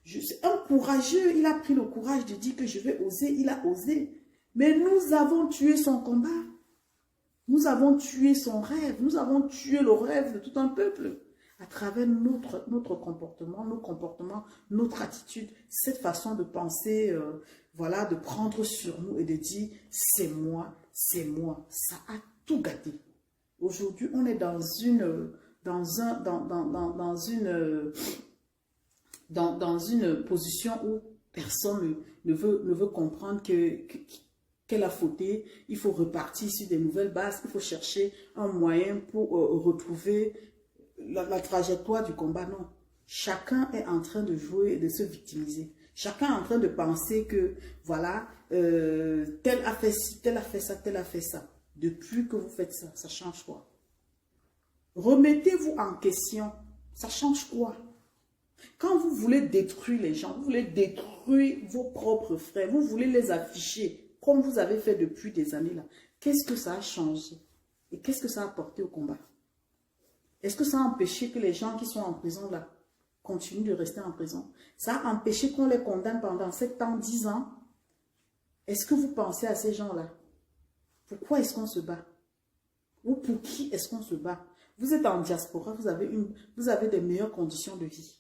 je suis un courageux, il a pris le courage de dire que je vais oser, il a osé. Mais nous avons tué son combat. Nous avons tué son rêve. Nous avons tué le rêve de tout un peuple. À travers notre comportement, nos comportements, notre attitude, cette façon de penser, voilà, de prendre sur nous et de dire c'est moi, ça a tout gâté. Aujourd'hui, on est dans une position où personne ne veut comprendre qu'elle a fauté. Il faut repartir sur des nouvelles bases, il faut chercher un moyen pour retrouver la trajectoire du combat. Non, chacun est en train de jouer et de se victimiser. Chacun est en train de penser que, voilà, tel a fait ci, tel a fait ça, tel a fait ça. Depuis que vous faites ça, ça change quoi? Remettez-vous en question. Ça change quoi? Quand vous voulez détruire les gens, vous voulez détruire vos propres frères, vous voulez les afficher, comme vous avez fait depuis des années là, qu'est-ce que ça a changé? Et qu'est-ce que ça a apporté au combat? Est-ce que ça a empêché que les gens qui sont en prison là continuent de rester en prison. Ça a empêché qu'on les condamne pendant 7 ans, 10 ans. Est-ce que vous pensez à ces gens-là? Pourquoi est-ce qu'on se bat? Ou pour qui est-ce qu'on se bat? Vous êtes en diaspora, vous avez des meilleures conditions de vie.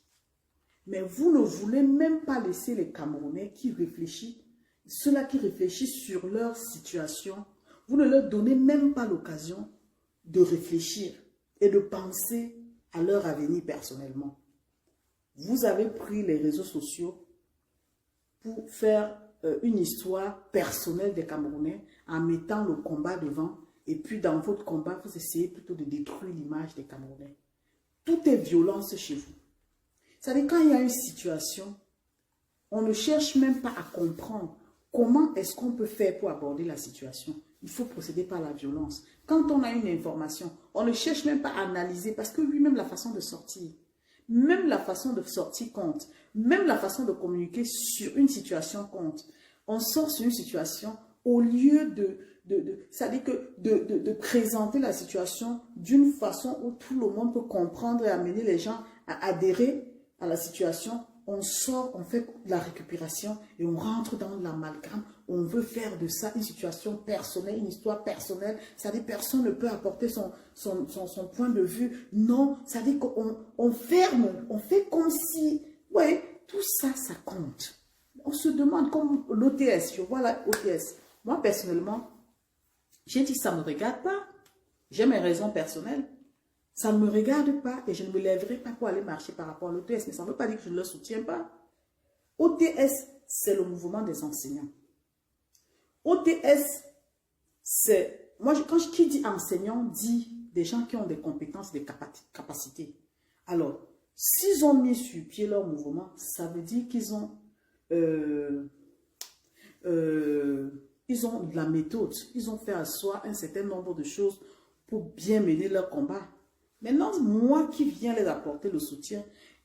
Mais vous ne voulez même pas laisser les Camerounais qui réfléchissent, ceux-là qui réfléchissent sur leur situation, vous ne leur donnez même pas l'occasion de réfléchir et de penser à leur avenir personnellement. Vous avez pris les réseaux sociaux pour faire une histoire personnelle des Camerounais en mettant le combat devant. Et puis dans votre combat, vous essayez plutôt de détruire l'image des Camerounais. Tout est violence chez vous. C'est-à-dire quand il y a une situation, on ne cherche même pas à comprendre comment est-ce qu'on peut faire pour aborder la situation. Il faut procéder par la violence. Quand on a une information, on ne cherche même pas à analyser parce que lui-même la façon de sortir, même la façon de sortir compte, même la façon de communiquer sur une situation compte. On sort sur une situation au lieu c'est-à-dire que de présenter la situation d'une façon où tout le monde peut comprendre et amener les gens à adhérer à la situation. On sort, on fait la récupération et on rentre dans l'amalgame. On veut faire de ça une situation personnelle, une histoire personnelle. C'est-à-dire que personne ne peut apporter son point de vue. Non, c'est-à-dire qu'on ferme, on fait comme si, ouais, tout ça, ça compte. On se demande comme l'OTS, je vois la OTS. Moi, personnellement, j'ai dit ça ne me regarde pas. J'ai mes raisons personnelles. Ça ne me regarde pas et je ne me lèverai pas pour aller marcher par rapport à l'OTS. Mais ça ne veut pas dire que je ne le soutiens pas. OTS, c'est le mouvement des enseignants. OTS, c'est... Moi, qui dit enseignant, dit des gens qui ont des compétences, des capacités. Alors, s'ils ont mis sur pied leur mouvement, ça veut dire qu'ils ont... ils ont de la méthode. Ils ont fait asseoir un certain nombre de choses pour bien mener leur combat. Maintenant, moi qui viens les apporter le soutien,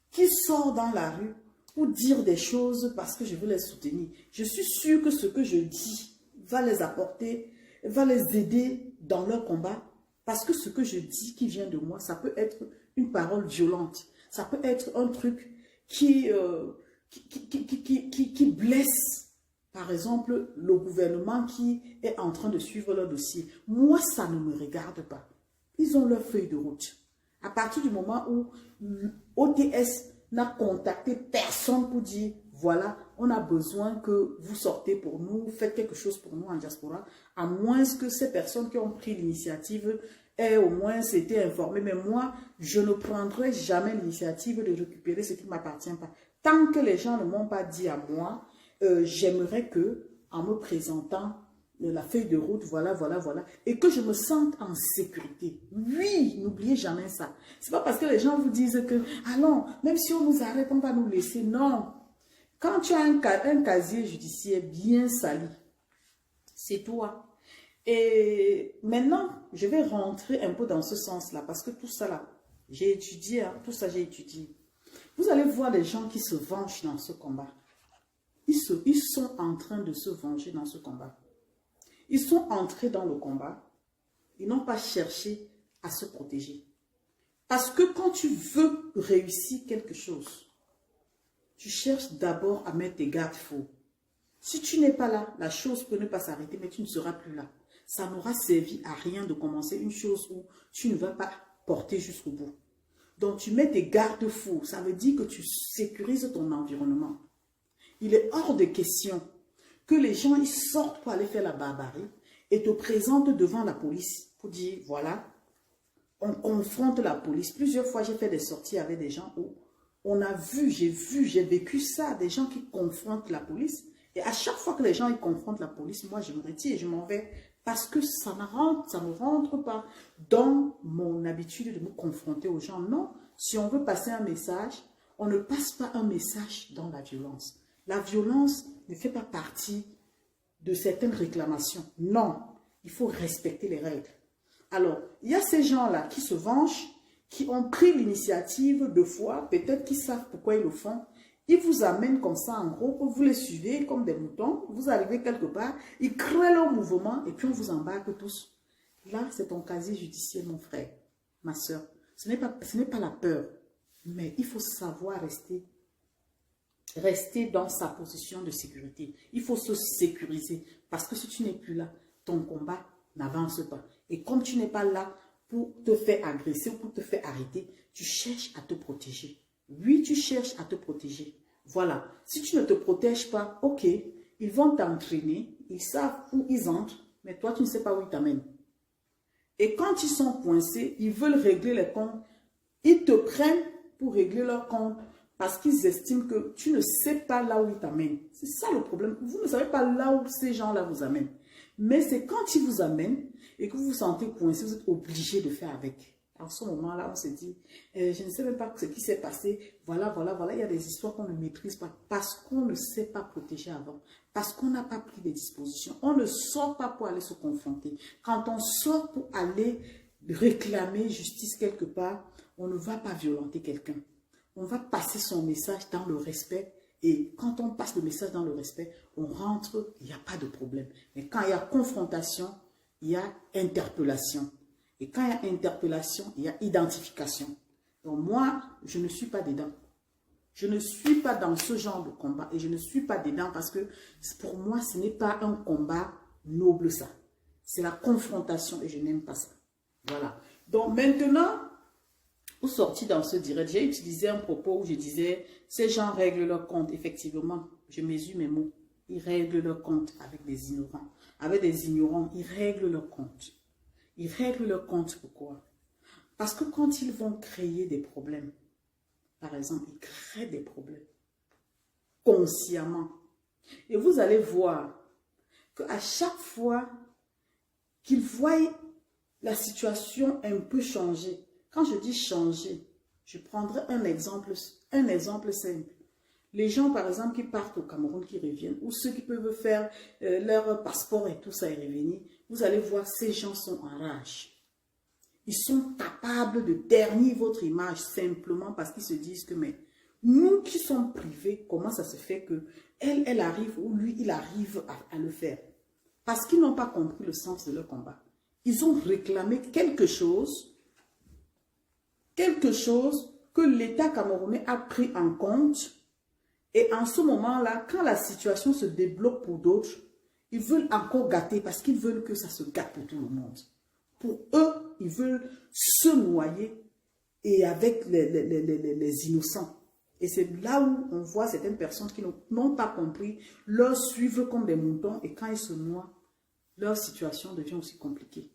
qui sort dans la rue pour dire des choses parce que je veux les soutenir, je suis sûre que ce que je dis va les apporter, va les aider dans leur combat. Parce que ce que je dis qui vient de moi, ça peut être une parole violente. Ça peut être un truc qui blesse, par exemple, le gouvernement qui est en train de suivre leur dossier. Moi, ça ne me regarde pas. Ils ont leur feuille de route. À partir du moment où OTS n'a contacté personne pour dire, voilà, on a besoin que vous sortez pour nous, faites quelque chose pour nous en diaspora, à moins que ces personnes qui ont pris l'initiative aient au moins été informées. Mais moi, je ne prendrai jamais l'initiative de récupérer ce qui ne m'appartient pas. Tant que les gens ne m'ont pas dit à moi, j'aimerais que, en me présentant la feuille de route, voilà, et que je me sente en sécurité. Oui, n'oubliez jamais ça. C'est pas parce que les gens vous disent que, allons, même si on nous arrête, on va nous laisser. Non. Quand tu as un casier judiciaire bien sali, c'est toi. Et maintenant, je vais rentrer un peu dans ce sens-là, parce que tout ça là, j'ai étudié, hein, tout ça j'ai étudié. Vous allez voir les gens qui se vengent dans ce combat. Ils sont en train de se venger dans ce combat. Ils sont entrés dans le combat. Ils n'ont pas cherché à se protéger. Parce que quand tu veux réussir quelque chose, tu cherches d'abord à mettre tes garde-fous. Si tu n'es pas là, la chose peut ne pas s'arrêter, mais tu ne seras plus là. Ça n'aura servi à rien de commencer une chose où tu ne vas pas porter jusqu'au bout. Donc tu mets tes garde-fous. Ça veut dire que tu sécurises ton environnement. Il est hors de question que les gens ils sortent pour aller faire la barbarie et te présentent devant la police pour dire, voilà, on confronte la police. Plusieurs fois, j'ai fait des sorties avec des gens où on a vu, j'ai vécu ça, des gens qui confrontent la police. Et à chaque fois que les gens ils confrontent la police, moi, je me retire et je m'en vais parce que ça ne rentre pas dans mon habitude de me confronter aux gens. Non, si on veut passer un message, on ne passe pas un message dans la violence. La violence ne fait pas partie de certaines réclamations. Non, il faut respecter les règles. Alors, il y a ces gens-là qui se vengent, qui ont pris l'initiative de fois, peut-être qu'ils savent pourquoi ils le font. Ils vous amènent comme ça en gros, vous les suivez comme des moutons, vous arrivez quelque part, ils créent leur mouvement et puis on vous embarque tous. Là, c'est ton casier judiciaire, mon frère, ma soeur. Ce n'est pas la peur. Mais il faut savoir rester dans sa position de sécurité. Il faut se sécuriser. Parce que si tu n'es plus là, ton combat n'avance pas. Et comme tu n'es pas là pour te faire agresser ou pour te faire arrêter, tu cherches à te protéger. Oui, tu cherches à te protéger. Voilà. Si tu ne te protèges pas, ok, ils vont t'entraîner, ils savent où ils entrent, mais toi, tu ne sais pas où ils t'amènent. Et quand ils sont coincés, ils veulent régler les comptes. Ils te prennent pour régler leurs comptes parce qu'ils estiment que tu ne sais pas là où ils t'amènent. C'est ça le problème. Vous ne savez pas là où ces gens-là vous amènent. Mais c'est quand ils vous amènent et que vous vous sentez coincé, vous êtes obligé de faire avec. En ce moment-là, on se dit, je ne sais même pas ce qui s'est passé. Voilà. Il y a des histoires qu'on ne maîtrise pas parce qu'on ne s'est pas protégé avant. Parce qu'on n'a pas pris des dispositions. On ne sort pas pour aller se confronter. Quand on sort pour aller réclamer justice quelque part, on ne va pas violenter quelqu'un. On va passer son message dans le respect. Et quand on passe le message dans le respect, on rentre, il n'y a pas de problème. Mais quand il y a confrontation, il y a interpellation. Et quand il y a interpellation, il y a identification. Donc moi, je ne suis pas dedans. Je ne suis pas dans ce genre de combat. Et je ne suis pas dedans parce que pour moi, ce n'est pas un combat noble ça. C'est la confrontation et je n'aime pas ça. Voilà. Donc maintenant, pour sortir dans ce direct, j'ai utilisé un propos où je disais, ces gens règlent leur compte. Effectivement, je mesure mes mots. Ils règlent leur compte avec des ignorants. Avec des ignorants, ils règlent leur compte. Ils règlent leur compte pourquoi? Parce que quand ils vont créer des problèmes, par exemple, ils créent des problèmes consciemment. Et vous allez voir qu'à chaque fois qu'ils voient la situation un peu changer, quand je dis changer, je prendrai un exemple simple. Les gens, par exemple, qui partent au Cameroun, qui reviennent, ou ceux qui peuvent faire leur passeport et tout ça et revenir, vous allez voir, ces gens sont en rage. Ils sont capables de ternir votre image simplement parce qu'ils se disent que, mais nous qui sommes privés, comment ça se fait que elle arrive ou lui, il arrive à le faire? Parce qu'ils n'ont pas compris le sens de leur combat. Ils ont réclamé quelque chose que l'État camerounais a pris en compte. Et en ce moment-là, quand la situation se débloque pour d'autres, ils veulent encore gâter parce qu'ils veulent que ça se gâte pour tout le monde. Pour eux, ils veulent se noyer et avec les innocents. Et c'est là où on voit certaines personnes qui n'ont pas compris, leur suivre comme des moutons et quand ils se noient, leur situation devient aussi compliquée.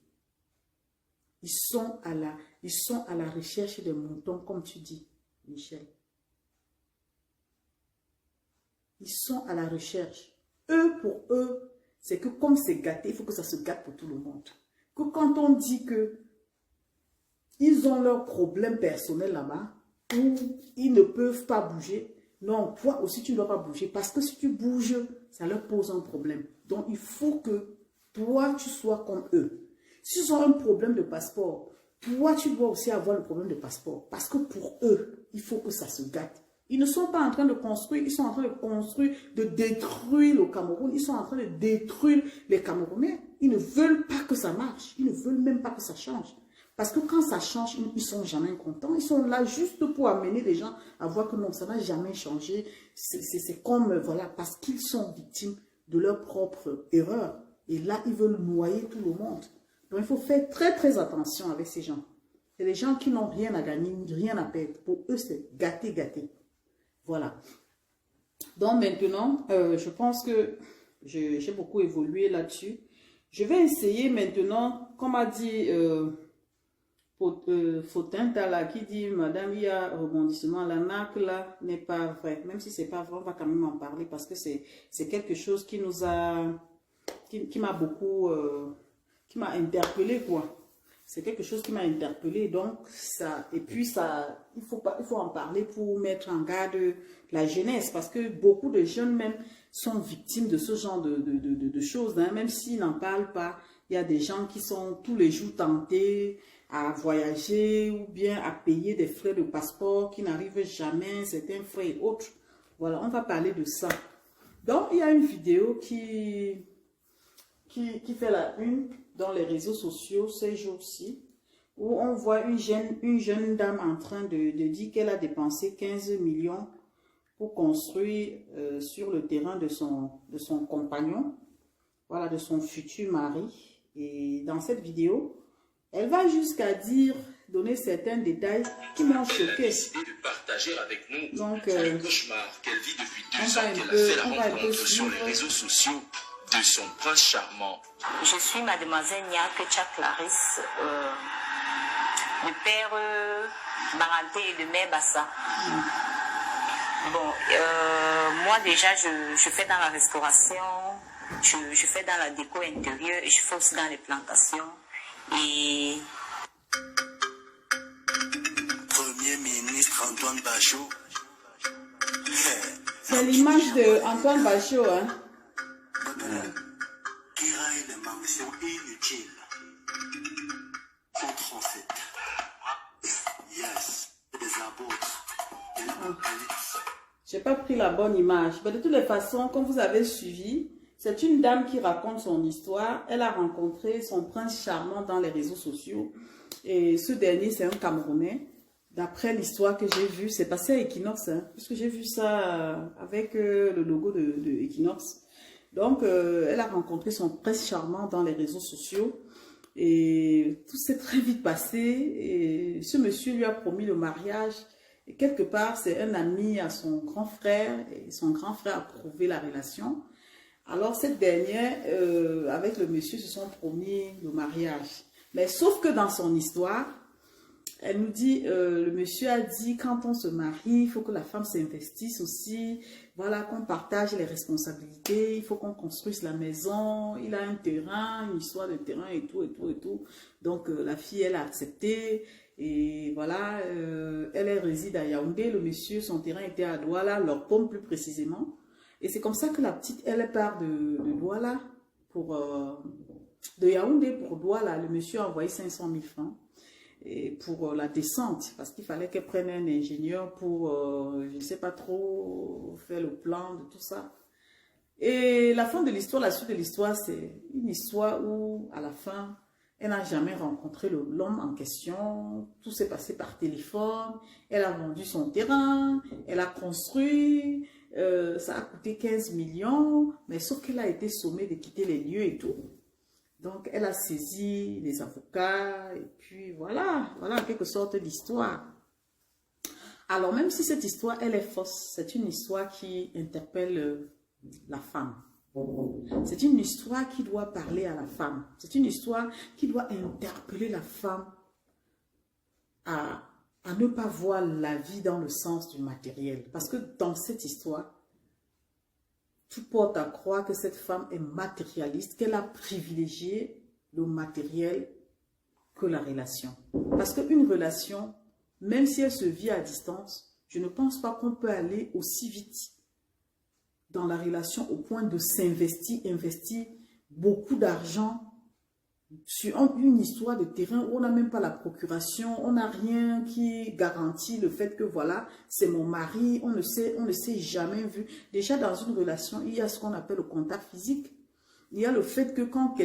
Ils sont à la recherche des moutons, comme tu dis, Michel. Ils sont à la recherche. Pour eux, c'est que comme c'est gâté, il faut que ça se gâte pour tout le monde. Que quand on dit que ils ont leurs problèmes personnels là-bas, où ils ne peuvent pas bouger, non, toi aussi tu ne dois pas bouger, parce que si tu bouges, ça leur pose un problème. Donc il faut que toi tu sois comme eux. S'ils ont un problème de passeport, toi tu dois aussi avoir le problème de passeport, parce que pour eux, il faut que ça se gâte. Ils ne sont pas en train de construire, ils sont en train de construire, de détruire le Cameroun. Ils sont en train de détruire les Camerounais. Ils ne veulent pas que ça marche. Ils ne veulent même pas que ça change. Parce que quand ça change, ils ne sont jamais contents. Ils sont là juste pour amener les gens à voir que non, ça n'a jamais changé. C'est comme, voilà, parce qu'ils sont victimes de leur propre erreur. Et là, ils veulent noyer tout le monde. Donc, il faut faire très, très attention avec ces gens. C'est des gens qui n'ont rien à gagner, rien à perdre. Pour eux, c'est gâté, gâté. Voilà. Donc maintenant, je pense que j'ai beaucoup évolué là-dessus. Je vais essayer maintenant, comme a dit Fautinta là, qui dit, madame, il y a rebondissement, la NAC là n'est pas vrai. Même si c'est pas vrai, on va quand même en parler parce que c'est quelque chose qui nous a, qui m'a beaucoup, qui m'a interpellé quoi. C'est quelque chose qui m'a interpellé, donc ça, et puis ça, il faut en parler pour mettre en garde la jeunesse, parce que beaucoup de jeunes même sont victimes de ce genre de choses, hein, même s'ils n'en parlent pas. Il y a des gens qui sont tous les jours tentés à voyager ou bien à payer des frais de passeport qui n'arrivent jamais, certains frais et autres. Voilà, on va parler de ça. Donc, il y a une vidéo qui fait la une dans les réseaux sociaux ces jours-ci. où on voit une jeune dame en train de dire qu'elle a dépensé 15 millions pour construire sur le terrain de son compagnon, voilà, de son futur mari. Et dans cette vidéo, elle va jusqu'à dire, donner certains détails qui m'ont choqué. De partager avec nous donc, le cauchemar qu'elle vit depuis 2 ans qu'elle a fait la rencontre sur les réseaux sociaux de son prince charmant. Je suis mademoiselle Nyake Tcha Clarisse, de père Baranté et de mère Bassa. Bon, moi déjà je fais dans la restauration, je fais dans la déco intérieure et je fais aussi dans les plantations. Et Premier ministre Antoine Bachot. C'est l'image de Antoine Bachot, hein. Qui raille les mentions inutiles. Contre en fait. Yes, des apôtres. De l'Apocalypse. J'ai pas pris la bonne image. Mais de toutes les façons, comme vous avez suivi, c'est une dame qui raconte son histoire. Elle a rencontré son prince charmant dans les réseaux sociaux. Et ce dernier, c'est un Camerounais. D'après l'histoire que j'ai vue, c'est passé à Equinox, hein, puisque j'ai vu ça avec le logo de Equinox. Donc, elle a rencontré son prince charmant dans les réseaux sociaux. Et tout s'est très vite passé. Et ce monsieur lui a promis le mariage. Et quelque part, c'est un ami à son grand frère. Et son grand frère a prouvé la relation. Alors, cette dernière, avec le monsieur, se sont promis le mariage. Mais sauf que dans son histoire, elle nous dit, le monsieur a dit, quand on se marie, il faut que la femme s'investisse aussi. Voilà, qu'on partage les responsabilités. Il faut qu'on construise la maison. Il a un terrain, une histoire de terrain et tout, et tout, et tout. Donc, la fille, elle a accepté. Et voilà, elle réside à Yaoundé. Le monsieur, son terrain était à Douala, leur pomme plus précisément. Et c'est comme ça que la petite, elle part de Douala de Yaoundé pour Douala. Le monsieur a envoyé 500 000 francs et pour la descente, parce qu'il fallait qu'elle prenne un ingénieur pour, je ne sais pas trop, faire le plan de tout ça. Et la fin de l'histoire, la suite de l'histoire, c'est une histoire où, à la fin, elle n'a jamais rencontré l'homme en question. Tout s'est passé par téléphone. Elle a vendu son terrain, elle a construit. Ça a coûté 15 millions, mais sauf qu'elle a été sommée de quitter les lieux et tout. Donc, elle a saisi les avocats, et puis voilà en quelque sorte l'histoire. Alors, même si cette histoire, elle est fausse, c'est une histoire qui interpelle la femme. C'est une histoire qui doit parler à la femme. C'est une histoire qui doit interpeller la femme à ne pas voir la vie dans le sens du matériel. Parce que dans cette histoire, tout porte à croire que cette femme est matérialiste, qu'elle a privilégié le matériel que la relation. Parce qu'une relation, même si elle se vit à distance, je ne pense pas qu'on peut aller aussi vite dans la relation au point de investir beaucoup d'argent sur une histoire de terrain où on n'a même pas la procuration, on n'a rien qui garantit le fait que voilà, c'est mon mari, on ne s'est jamais vu. Déjà dans une relation, il y a ce qu'on appelle le contact physique. Il y a le fait que quand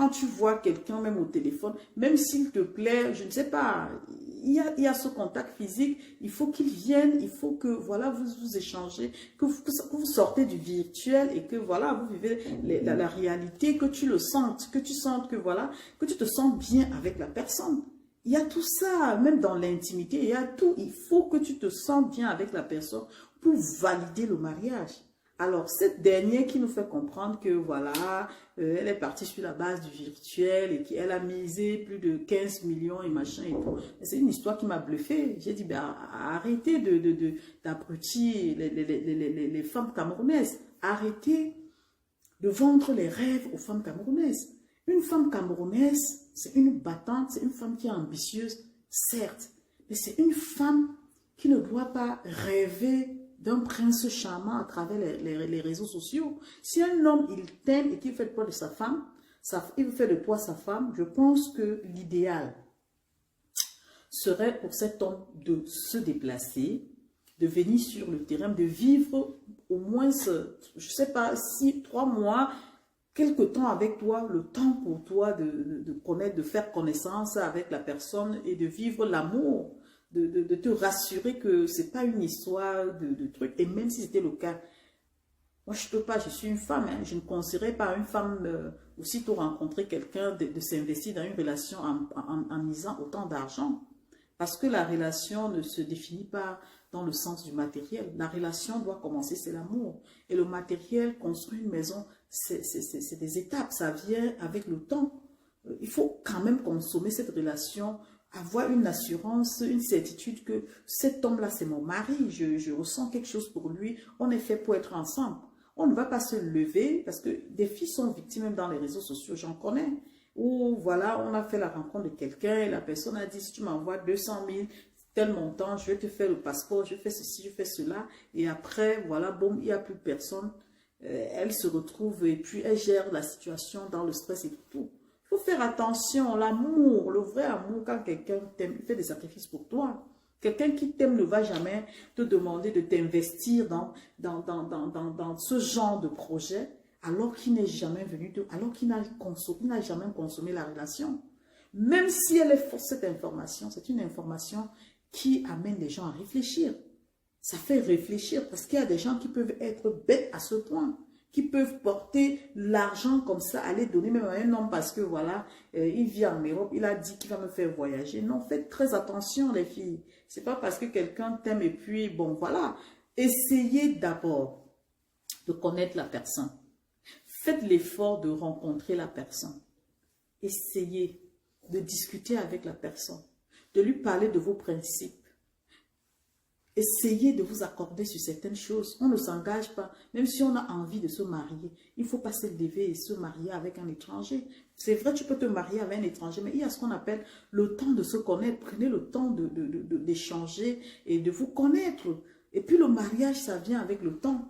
tu vois quelqu'un même au téléphone, même s'il te plaît, je ne sais pas, il y a ce contact physique, il faut qu'il vienne, il faut que voilà, vous échangez, que vous sortez du virtuel et que voilà, vous vivez la réalité, que tu le sentes, que tu sentes que voilà, que tu te sens bien avec la personne. Il y a tout ça, même dans l'intimité, il y a tout, il faut que tu te sens bien avec la personne pour valider le mariage. Alors, cette dernière qui nous fait comprendre que voilà, elle est partie sur la base du virtuel et qu'elle a misé plus de 15 millions et machin et tout. C'est une histoire qui m'a bluffé. J'ai dit, ben, arrêtez d'abrutir les femmes camerounaises. Arrêtez de vendre les rêves aux femmes camerounaises. Une femme camerounaise, c'est une battante, c'est une femme qui est ambitieuse, certes. Mais c'est une femme qui ne doit pas rêver d'un prince charmant à travers les réseaux sociaux. Si un homme, il t'aime et qu'il fait le poids de sa femme, il fait le poids de sa femme, je pense que l'idéal serait pour cet homme de se déplacer, de venir sur le terrain, de vivre au moins, je ne sais pas, 3 mois, quelque temps avec toi, le temps pour toi de connaître, de faire connaissance avec la personne et de vivre l'amour, de te rassurer que ce n'est pas une histoire de trucs. Et même si c'était le cas, moi je ne peux pas, je suis une femme, hein, je ne conseillerais pas à une femme, aussitôt rencontrer quelqu'un, de s'investir dans une relation en misant autant d'argent. Parce que la relation ne se définit pas dans le sens du matériel. La relation doit commencer, c'est l'amour. Et le matériel, construire une maison, c'est des étapes. Ça vient avec le temps. Il faut quand même consommer cette relation, avoir une assurance, une certitude que cet homme-là, c'est mon mari. Je ressens quelque chose pour lui. On est fait pour être ensemble. On ne va pas se lever parce que des filles sont victimes même dans les réseaux sociaux, j'en connais. Ou voilà, on a fait la rencontre de quelqu'un et la personne a dit, si tu m'envoies 200 000, tel montant, je vais te faire le passeport, je fais ceci, je fais cela. Et après, voilà, boum, il n'y a plus personne. Elle se retrouve et puis elle gère la situation dans le stress et tout. Il faut faire attention, l'amour, le vrai amour, quand quelqu'un t'aime, il fait des sacrifices pour toi. Quelqu'un qui t'aime ne va jamais te demander de t'investir dans ce genre de projet alors qu'il n'est jamais venu, alors qu'il n'a jamais consommé la relation. Même si elle est fausse, cette information, c'est une information qui amène les gens à réfléchir. Ça fait réfléchir parce qu'il y a des gens qui peuvent être bêtes à ce point, qui peuvent porter l'argent comme ça, aller donner même à un homme parce que voilà, il vit en Europe, il a dit qu'il va me faire voyager. Non, faites très attention les filles. C'est pas parce que quelqu'un t'aime et puis bon voilà. Essayez d'abord de connaître la personne. Faites l'effort de rencontrer la personne. Essayez de discuter avec la personne, de lui parler de vos principes. Essayez de vous accorder sur certaines choses. On ne s'engage pas. Même si on a envie de se marier, il ne faut pas se lever et se marier avec un étranger. C'est vrai, tu peux te marier avec un étranger, mais il y a ce qu'on appelle le temps de se connaître. Prenez le temps d'échanger et de vous connaître. Et puis le mariage, ça vient avec le temps.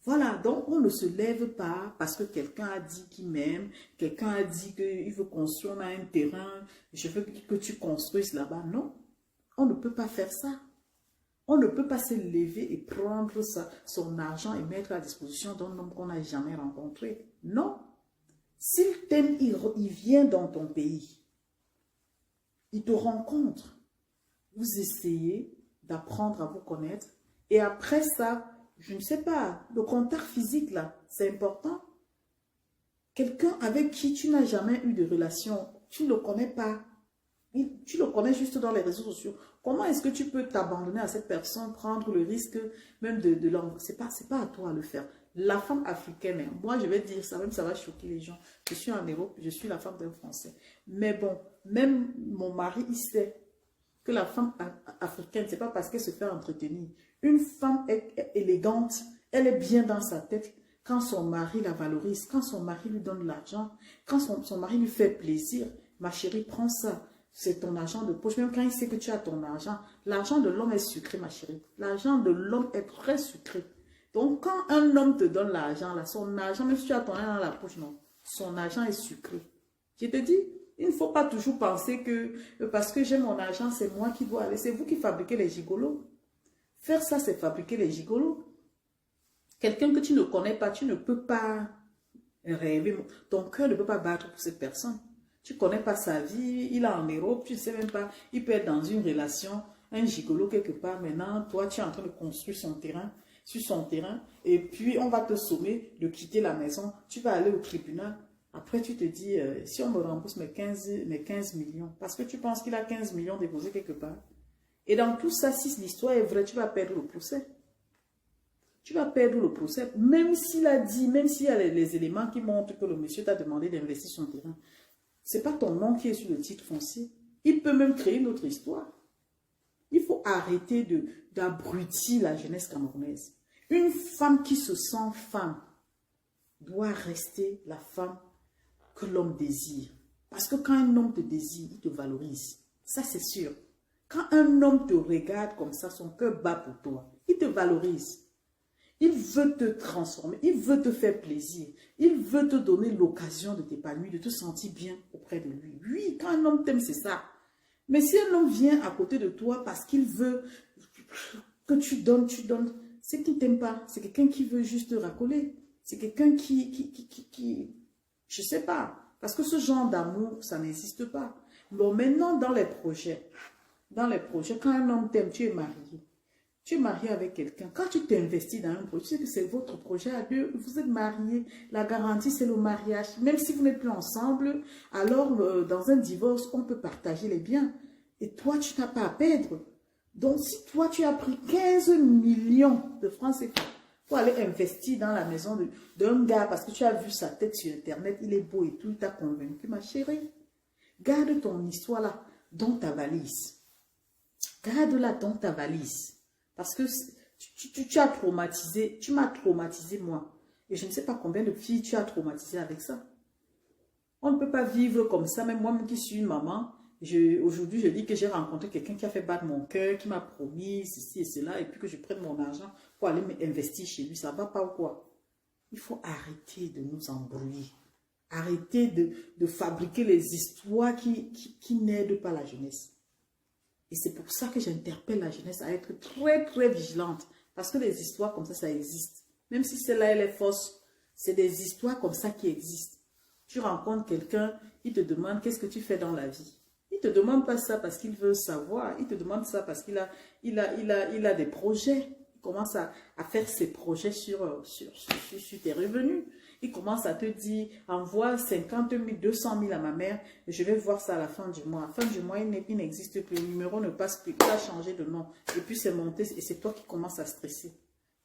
Voilà, donc on ne se lève pas parce que quelqu'un a dit qu'il m'aime, quelqu'un a dit qu'il veut construire un terrain, je veux que tu construises là-bas. Non, on ne peut pas faire ça. On ne peut pas se lever et prendre son argent et mettre à disposition d'un homme qu'on n'a jamais rencontré. Non. S'il t'aime, il vient dans ton pays. Il te rencontre. Vous essayez d'apprendre à vous connaître. Et après ça, je ne sais pas, le contact physique là, c'est important. Quelqu'un avec qui tu n'as jamais eu de relation, tu ne le connais pas. Tu le connais juste dans les réseaux sociaux. Comment est-ce que tu peux t'abandonner à cette personne, prendre le risque même de l'envoi? C'est pas à toi à le faire. La femme africaine, moi je vais dire ça, même ça va choquer les gens. Je suis en Europe, je suis la femme d'un Français. Mais bon, même mon mari, il sait que la femme africaine, c'est pas parce qu'elle se fait entretenir. Une femme est élégante, elle est bien dans sa tête quand son mari la valorise, quand son mari lui donne de l'argent, quand son mari lui fait plaisir. Ma chérie, prends ça. C'est ton argent de poche. Même quand il sait que tu as ton argent, l'argent de l'homme est sucré, ma chérie. L'argent de l'homme est très sucré. Donc, quand un homme te donne l'argent, là, son argent, même si tu as ton argent dans la poche, non, son argent est sucré. Je te dis, il ne faut pas toujours penser que parce que j'ai mon argent, c'est moi qui dois aller. C'est vous qui fabriquez les gigolos. Faire ça, c'est fabriquer les gigolos. Quelqu'un que tu ne connais pas, tu ne peux pas rêver. Ton cœur ne peut pas battre pour cette personne. Tu ne connais pas sa vie, il est en Europe, tu ne sais même pas, il peut être dans une relation, un gigolo quelque part. Maintenant, toi, tu es en train de construire son terrain, sur son terrain, et puis on va te sommer de quitter la maison, tu vas aller au tribunal. Après, tu te dis, si on me rembourse mes 15 millions, parce que tu penses qu'il a 15 millions déposés quelque part. Et dans tout ça, si l'histoire est vraie, tu vas perdre le procès. Tu vas perdre le procès, même s'il a dit, même s'il y a les éléments qui montrent que le monsieur t'a demandé d'investir son terrain. Ce n'est pas ton nom qui est sur le titre foncier. Il peut même créer une autre histoire. Il faut arrêter d'abrutir la jeunesse camerounaise. Une femme qui se sent femme doit rester la femme que l'homme désire. Parce que quand un homme te désire, il te valorise. Ça, c'est sûr. Quand un homme te regarde comme ça, son cœur bat pour toi. Il te valorise. Il veut te transformer, il veut te faire plaisir, il veut te donner l'occasion de t'épanouir, de te sentir bien auprès de lui. Oui, quand un homme t'aime, c'est ça. Mais si un homme vient à côté de toi parce qu'il veut que tu donnes, c'est qu'il ne t'aime pas. C'est quelqu'un qui veut juste te racoler. C'est quelqu'un qui Je ne sais pas. Parce que ce genre d'amour, ça n'existe pas. Bon, maintenant, dans les projets, quand un homme t'aime, tu es marié. Tu es marié avec quelqu'un. Quand tu t'investis dans un projet, tu sais que c'est votre projet à deux. Vous êtes mariés. La garantie, c'est le mariage. Même si vous n'êtes plus ensemble, alors dans un divorce, on peut partager les biens. Et toi, tu n'as pas à perdre. Donc, si toi, tu as pris 15 millions de francs CFA pour aller investir dans la maison d'un gars parce que tu as vu sa tête sur Internet, il est beau et tout, il t'a convaincu, ma chérie. Garde ton histoire là dans ta valise. Garde-la dans ta valise. Parce que tu as traumatisé, tu m'as traumatisé moi. Et je ne sais pas combien de filles tu as traumatisé avec ça. On ne peut pas vivre comme ça, même moi qui suis une maman. Aujourd'hui, je dis que j'ai rencontré quelqu'un qui a fait battre mon cœur, qui m'a promis ceci et cela, et puis que je prenne mon argent pour aller m'investir chez lui. Ça ne va pas ou quoi? Il faut arrêter de nous embrouiller. Arrêter de fabriquer les histoires qui n'aident pas la jeunesse. Et c'est pour ça que j'interpelle la jeunesse à être très, très vigilante. Parce que les histoires comme ça existe. Même si celle-là, elle est fausse, c'est des histoires comme ça qui existent. Tu rencontres quelqu'un, il te demande qu'est-ce que tu fais dans la vie. Il ne te demande pas ça parce qu'il veut savoir. Il te demande ça parce qu'il a des projets. Il commence à faire ses projets sur tes revenus. Il commence à te dire, envoie 50 000, 200 000 à ma mère, et je vais voir ça à la fin du mois. À la fin du mois, il n'existe plus, le numéro ne passe plus, il a changé de nom. Et puis c'est monté, et c'est toi qui commences à stresser.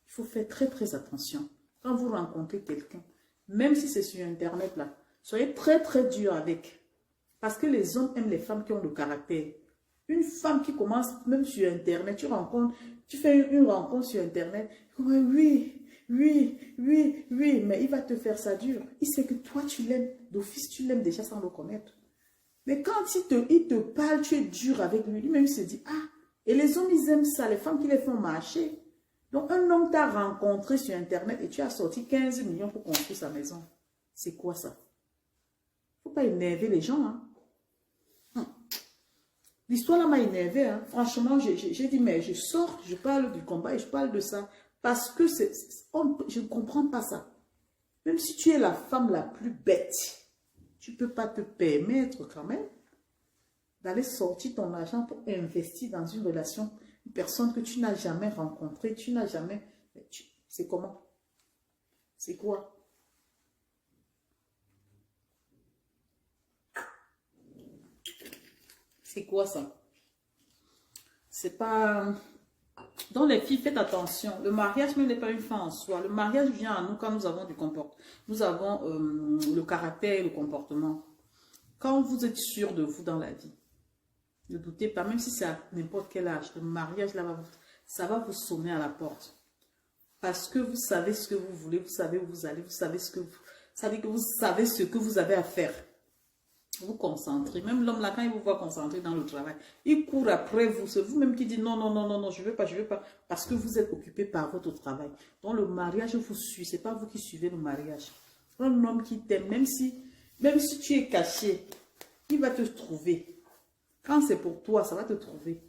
Il faut faire très très attention. Quand vous rencontrez quelqu'un, même si c'est sur Internet là, soyez très très dur avec. Parce que les hommes aiment les femmes qui ont le caractère. Une femme qui commence même sur Internet, tu fais une rencontre sur Internet, oui, mais il va te faire ça dur. Il sait que toi, tu l'aimes. D'office, tu l'aimes déjà sans le connaître. Mais quand il te parle, tu es dur avec lui. Lui-même, il se dit, ah, et les hommes, ils aiment ça, les femmes qui les font marcher. Donc, un homme t'a rencontré sur Internet et tu as sorti 15 millions pour construire sa maison. C'est quoi ça? Il ne faut pas énerver les gens, hein. L'histoire là m'a énervé, hein. Franchement, j'ai dit, mais je sors, je parle du combat et je parle de ça. Parce que je ne comprends pas ça. Même si tu es la femme la plus bête, tu ne peux pas te permettre quand même d'aller sortir ton argent pour investir dans une relation, une personne que tu n'as jamais rencontrée, tu n'as jamais... C'est comment? C'est quoi? C'est quoi ça? C'est pas... Donc les filles, faites attention. Le mariage même n'est pas une fin en soi. Le mariage vient à nous quand nous avons du comportement. Nous avons le caractère et le comportement. Quand vous êtes sûr de vous dans la vie, ne doutez pas, même si c'est à n'importe quel âge, le mariage là, ça va vous sonner à la porte. Parce que vous savez ce que vous voulez, vous savez où vous allez, vous savez ce que vous avez à faire. Vous concentrez. Même l'homme là, quand il vous voit concentrer dans le travail, il court après vous. C'est vous-même qui dites non, je ne veux pas. Parce que vous êtes occupé par votre travail. Donc le mariage vous suit. Ce n'est pas vous qui suivez le mariage. Un homme qui t'aime, même si tu es caché, il va te trouver. Quand c'est pour toi, ça va te trouver.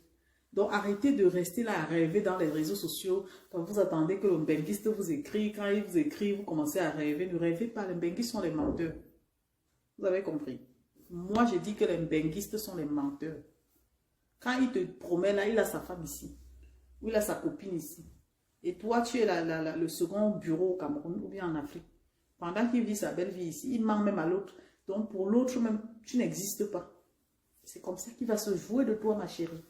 Donc arrêtez de rester là à rêver dans les réseaux sociaux. Quand vous attendez que le benguiste vous écrit, quand il vous écrit, vous commencez à rêver. Ne rêvez pas, les benguistes sont les menteurs. Vous avez compris? Moi, je dis que les benguistes sont les menteurs. Quand il te promet là, il a sa femme ici. Ou il a sa copine ici. Et toi, tu es le second bureau au Cameroun ou bien en Afrique. Pendant qu'il vit sa belle vie ici, il ment même à l'autre. Donc, pour l'autre même, tu n'existes pas. C'est comme ça qu'il va se jouer de toi, ma chérie.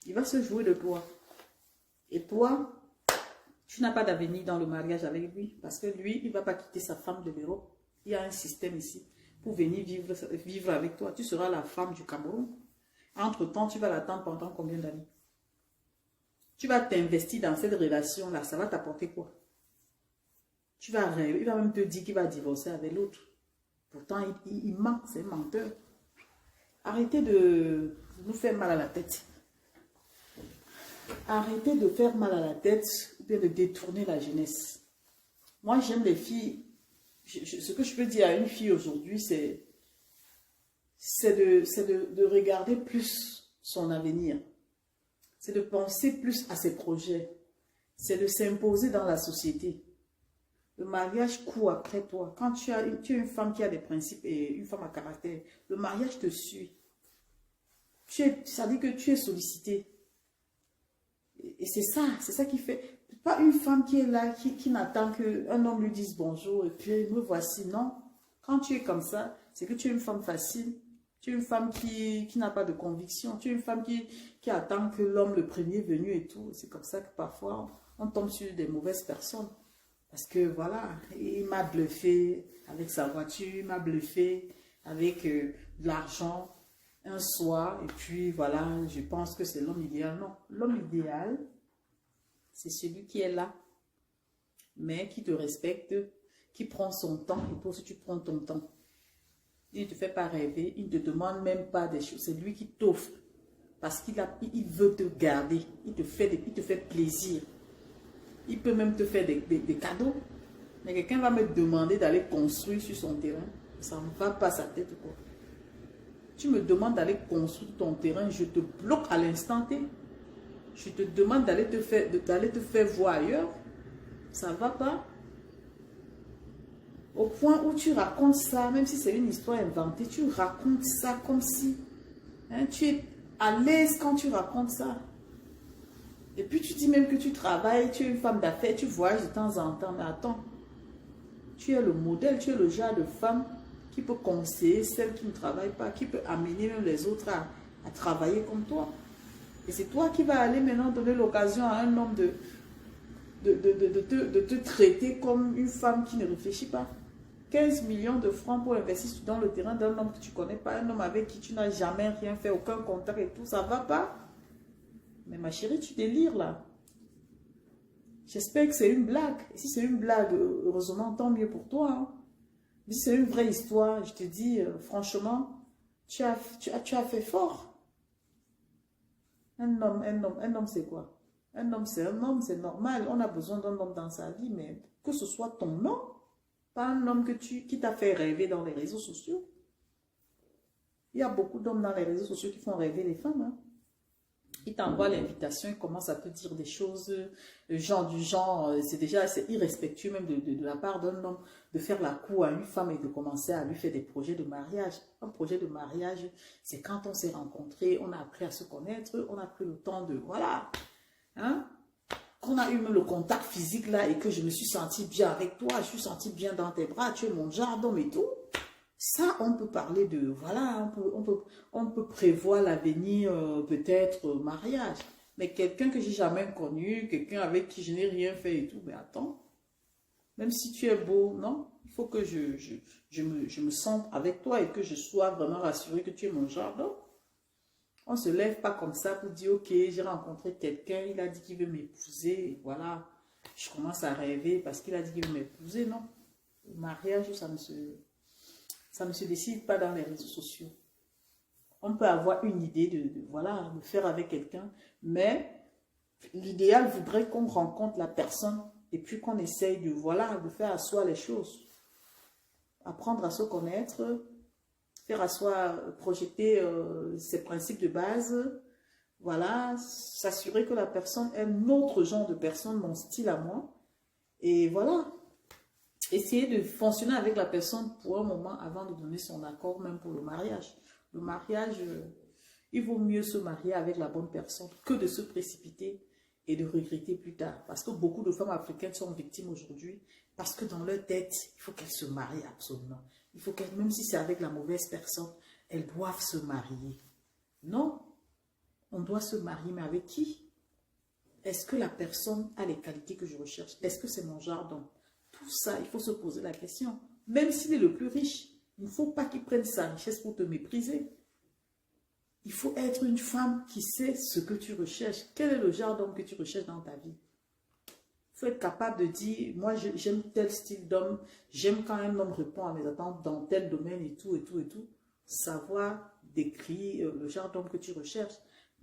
Il va se jouer de toi. Et toi, tu n'as pas d'avenir dans le mariage avec lui. Parce que lui, il ne va pas quitter sa femme de l'Europe. Il y a un système ici pour venir vivre avec toi. Tu seras la femme du Cameroun. Entre-temps, tu vas l'attendre pendant combien d'années? Tu vas t'investir dans cette relation-là. Ça va t'apporter quoi? Tu vas rêver. Il va même te dire qu'il va divorcer avec l'autre. Pourtant, il ment. C'est un menteur. Arrêtez de nous faire mal à la tête. Arrêtez de faire mal à la tête ou bien de détourner la jeunesse. Moi, j'aime les filles. Ce que je peux dire à une fille aujourd'hui, c'est de regarder plus son avenir. C'est de penser plus à ses projets. C'est de s'imposer dans la société. Le mariage court après toi. Quand tu es une femme qui a des principes et une femme à caractère, le mariage te suit. Ça dit que tu es sollicité. Et c'est ça qui fait. Pas une femme qui est là, qui n'attend qu'un homme lui dise bonjour et puis me voici. Non. Quand tu es comme ça, c'est que tu es une femme facile. Tu es une femme qui n'a pas de conviction. Tu es une femme qui attend que l'homme le premier venu et tout. C'est comme ça que parfois on tombe sur des mauvaises personnes. Parce que voilà, il m'a bluffé avec sa voiture, il m'a bluffé avec de l'argent un soir. Et puis voilà, je pense que c'est l'homme idéal. Non, l'homme idéal, c'est celui qui est là, mais qui te respecte, qui prend son temps. Et toi aussi, tu prends ton temps. Il ne te fait pas rêver, il ne te demande même pas des choses. C'est lui qui t'offre. Parce qu'il veut te garder. Il te fait plaisir. Il peut même te faire des cadeaux. Mais quelqu'un va me demander d'aller construire sur son terrain. Ça ne va pas sa tête quoi. Tu me demandes d'aller construire ton terrain, je te bloque à l'instant T. Je te demande d'aller te faire voir ailleurs. Ça ne va pas. Au point où tu racontes ça, même si c'est une histoire inventée, tu racontes ça comme si tu es à l'aise quand tu racontes ça. Et puis tu dis même que tu travailles, tu es une femme d'affaires, tu voyages de temps en temps. Mais attends, tu es le modèle, tu es le genre de femme qui peut conseiller celles qui ne travaillent pas, qui peut amener même les autres à travailler comme toi. Et c'est toi qui vas aller maintenant donner l'occasion à un homme de te traiter comme une femme qui ne réfléchit pas. 15 millions de francs pour investir dans le terrain d'un homme que tu ne connais pas, un homme avec qui tu n'as jamais rien fait, aucun contact et tout, ça ne va pas. Mais ma chérie, tu délires là. J'espère que c'est une blague. Et si c'est une blague, heureusement, tant mieux pour toi. Hein. Mais si c'est une vraie histoire, je te dis, franchement, tu as fait fort. Un homme, c'est quoi? Un homme, c'est normal. On a besoin d'un homme dans sa vie, mais que ce soit ton homme, pas un homme qui t'a fait rêver dans les réseaux sociaux. Il y a beaucoup d'hommes dans les réseaux sociaux qui font rêver les femmes. Hein. Il t'envoie l'invitation, il commence à te dire des choses du genre, c'est irrespectueux même de la part d'un homme de faire la cour à une femme et de commencer à lui faire des projets de mariage. Un projet de mariage, c'est quand on s'est rencontrés, on a appris à se connaître, on a pris le temps de, voilà, hein, qu'on a eu même le contact physique là et que je me suis sentie bien avec toi, je suis sentie bien dans tes bras, tu es mon genre d'homme et tout. Ça, on peut parler de, voilà, on peut prévoir l'avenir, peut-être mariage. Mais quelqu'un que j'ai jamais connu, quelqu'un avec qui je n'ai rien fait et tout, mais attends, même si tu es beau, non, il faut que je me sente avec toi et que je sois vraiment rassurée que tu es mon genre d'homme. On ne se lève pas comme ça pour dire, ok, j'ai rencontré quelqu'un, il a dit qu'il veut m'épouser, et voilà, je commence à rêver parce qu'il a dit qu'il veut m'épouser, non. Le mariage, ça ne se décide pas dans les réseaux sociaux. On peut avoir une idée de faire avec quelqu'un, mais l'idéal voudrait qu'on rencontre la personne et puis qu'on essaye de faire asseoir les choses. Apprendre à se connaître, faire asseoir, projeter ses principes de base, voilà, s'assurer que la personne est un autre genre de personne, mon style à moi, et voilà. Essayer de fonctionner avec la personne pour un moment avant de donner son accord, même pour le mariage. Le mariage, il vaut mieux se marier avec la bonne personne que de se précipiter et de regretter plus tard. Parce que beaucoup de femmes africaines sont victimes aujourd'hui parce que dans leur tête, il faut qu'elles se marient absolument. Il faut qu'elles, même si c'est avec la mauvaise personne, elles doivent se marier. Non, on doit se marier, mais avec qui? Est-ce que la personne a les qualités que je recherche? Est-ce que c'est mon genre d'homme? Tout ça, il faut se poser la question. Même s'il est le plus riche, il ne faut pas qu'il prenne sa richesse pour te mépriser. Il faut être une femme qui sait ce que tu recherches. Quel est le genre d'homme que tu recherches dans ta vie? Il faut être capable de dire, moi j'aime tel style d'homme, j'aime quand un homme répond à mes attentes dans tel domaine et tout, et tout, et tout. Savoir décrire le genre d'homme que tu recherches.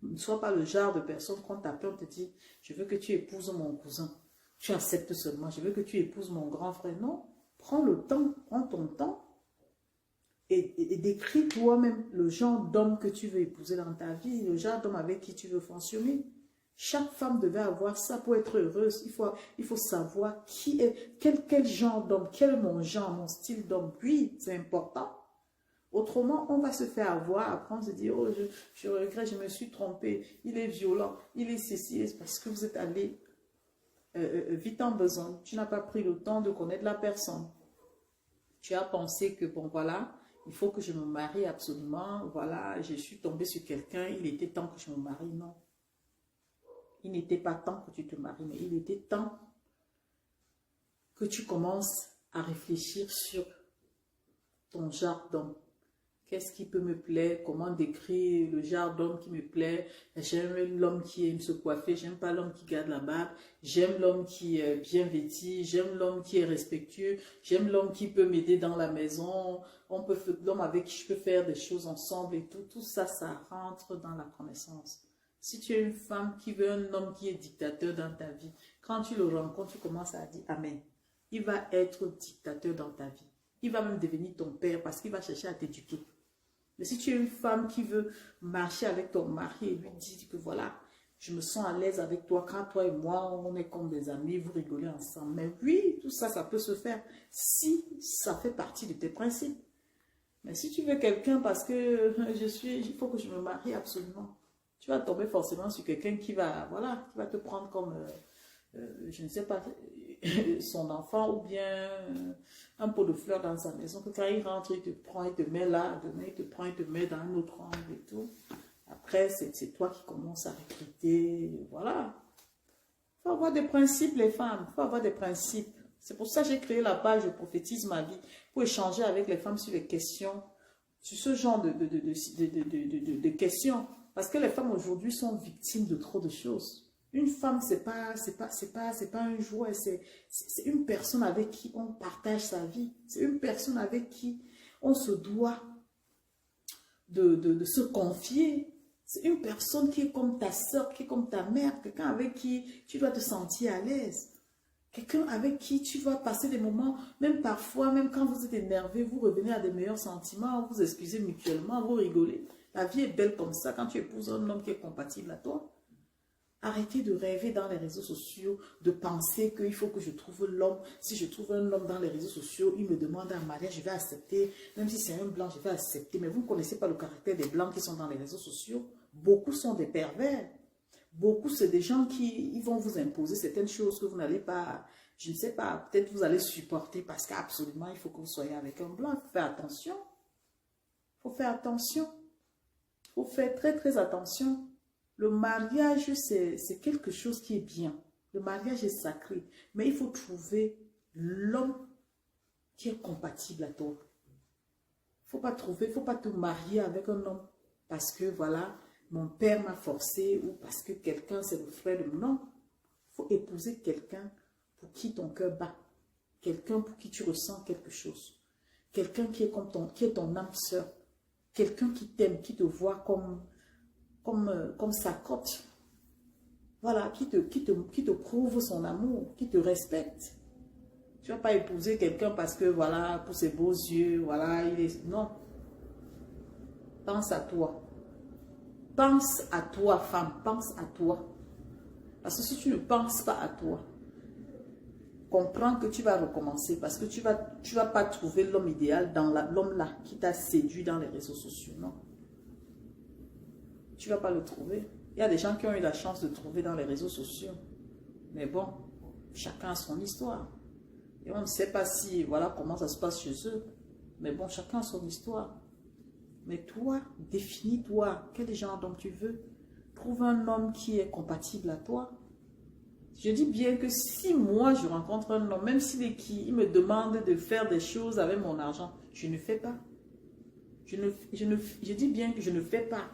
Ne sois pas le genre de personne qu'on t'appelle, on te dit, je veux que tu épouses mon cousin. Tu acceptes seulement, je veux que tu épouses mon grand frère. Non, prends le temps, prends ton temps et décris toi-même le genre d'homme que tu veux épouser dans ta vie, le genre d'homme avec qui tu veux fonctionner. Chaque femme devait avoir ça pour être heureuse. Il faut savoir qui est, quel genre d'homme, quel est mon genre, mon style d'homme. Oui, c'est important. Autrement, on va se faire avoir. Après, on se dit, oh, je regrette, je me suis trompée. Il est violent, il est ceci. C'est parce que vous êtes allé vite en besoin. Tu n'as pas pris le temps de connaître la personne. Tu as pensé que, bon, voilà, il faut que je me marie absolument. Voilà, je suis tombée sur quelqu'un. Il était temps que je me marie. Non. Il n'était pas temps que tu te maries, mais il était temps que tu commences à réfléchir sur ton genre d'homme. Qu'est-ce qui peut me plaire? Comment décrire le genre d'homme qui me plaît? J'aime l'homme qui aime se coiffer. J'aime pas l'homme qui garde la barbe. J'aime l'homme qui est bien vêtu. J'aime l'homme qui est respectueux. J'aime l'homme qui peut m'aider dans la maison. L'homme avec qui je peux faire des choses ensemble et tout. Tout ça, ça rentre dans la connaissance. Si tu es une femme qui veut un homme qui est dictateur dans ta vie, quand tu le rencontres, tu commences à dire Amen. Il va être dictateur dans ta vie. Il va même devenir ton père parce qu'il va chercher à t'éduquer. Mais si tu es une femme qui veut marcher avec ton mari et lui dire que voilà, je me sens à l'aise avec toi, quand toi et moi, on est comme des amis, vous rigolez ensemble. Mais oui, tout ça, ça peut se faire si ça fait partie de tes principes. Mais si tu veux quelqu'un parce que il faut que je me marie absolument. Tu vas tomber forcément sur quelqu'un qui va, voilà, qui va te prendre comme, je ne sais pas, son enfant ou bien un pot de fleurs dans sa maison. Que quand il rentre, il te prend, il te met là, demain il te prend, il te met dans un autre angle et tout. Après, c'est toi qui commences à recruter, voilà. Il faut avoir des principes, les femmes, il faut avoir des principes. C'est pour ça que j'ai créé la page « Je prophétise ma vie » pour échanger avec les femmes sur les questions, sur ce genre de questions. Parce que les femmes aujourd'hui sont victimes de trop de choses. Une femme, c'est pas un jouet, c'est une personne avec qui on partage sa vie. C'est une personne avec qui on se doit de se confier. C'est une personne qui est comme ta soeur, qui est comme ta mère, quelqu'un avec qui tu dois te sentir à l'aise. Quelqu'un avec qui tu vas passer des moments, même parfois, même quand vous êtes énervé, vous revenez à des meilleurs sentiments, vous excusez mutuellement, vous rigolez. La vie est belle comme ça quand tu épouses un homme qui est compatible à toi. Arrêtez de rêver dans les réseaux sociaux, de penser qu'il faut que je trouve l'homme. Si je trouve un homme dans les réseaux sociaux, il me demande un mariage, je vais accepter. Même si c'est un blanc, je vais accepter. Mais vous ne connaissez pas le caractère des blancs qui sont dans les réseaux sociaux. Beaucoup sont des pervers. Beaucoup, c'est des gens qui vont vous imposer certaines choses que vous n'allez pas, je ne sais pas, peut-être vous allez supporter parce qu'absolument, il faut que vous soyez avec un blanc. Il faut faire attention. Il faut faire attention. Il faut faire très, très attention. Le mariage, c'est quelque chose qui est bien. Le mariage est sacré. Mais il faut trouver l'homme qui est compatible à toi. Il ne faut pas te marier avec un homme parce que, voilà, mon père m'a forcé ou parce que quelqu'un, c'est le frère de mon homme. Il faut épouser quelqu'un pour qui ton cœur bat. Quelqu'un pour qui tu ressens quelque chose. Quelqu'un qui est qui est ton âme sœur. Quelqu'un qui t'aime, qui te voit comme sa cote. Voilà, qui te prouve son amour, qui te respecte. Tu ne vas pas épouser quelqu'un parce que, voilà, pour ses beaux yeux, voilà, il est... Non. Pense à toi. Pense à toi, femme. Pense à toi. Parce que si tu ne penses pas à toi, comprends que tu vas recommencer parce que tu vas pas trouver l'homme idéal dans l'homme là qui t'a séduit dans les réseaux sociaux, non. Tu ne vas pas le trouver. Il y a des gens qui ont eu la chance de trouver dans les réseaux sociaux. Mais bon, chacun a son histoire. Et on ne sait pas si, voilà comment ça se passe chez eux. Mais bon, chacun a son histoire. Mais toi, définis-toi. Quel genre d'homme tu veux? Trouve un homme qui est compatible à toi. Je dis bien que si moi, je rencontre un homme, même s'il est qui, il me demande de faire des choses avec mon argent, je ne fais pas. Je dis bien que je ne fais pas.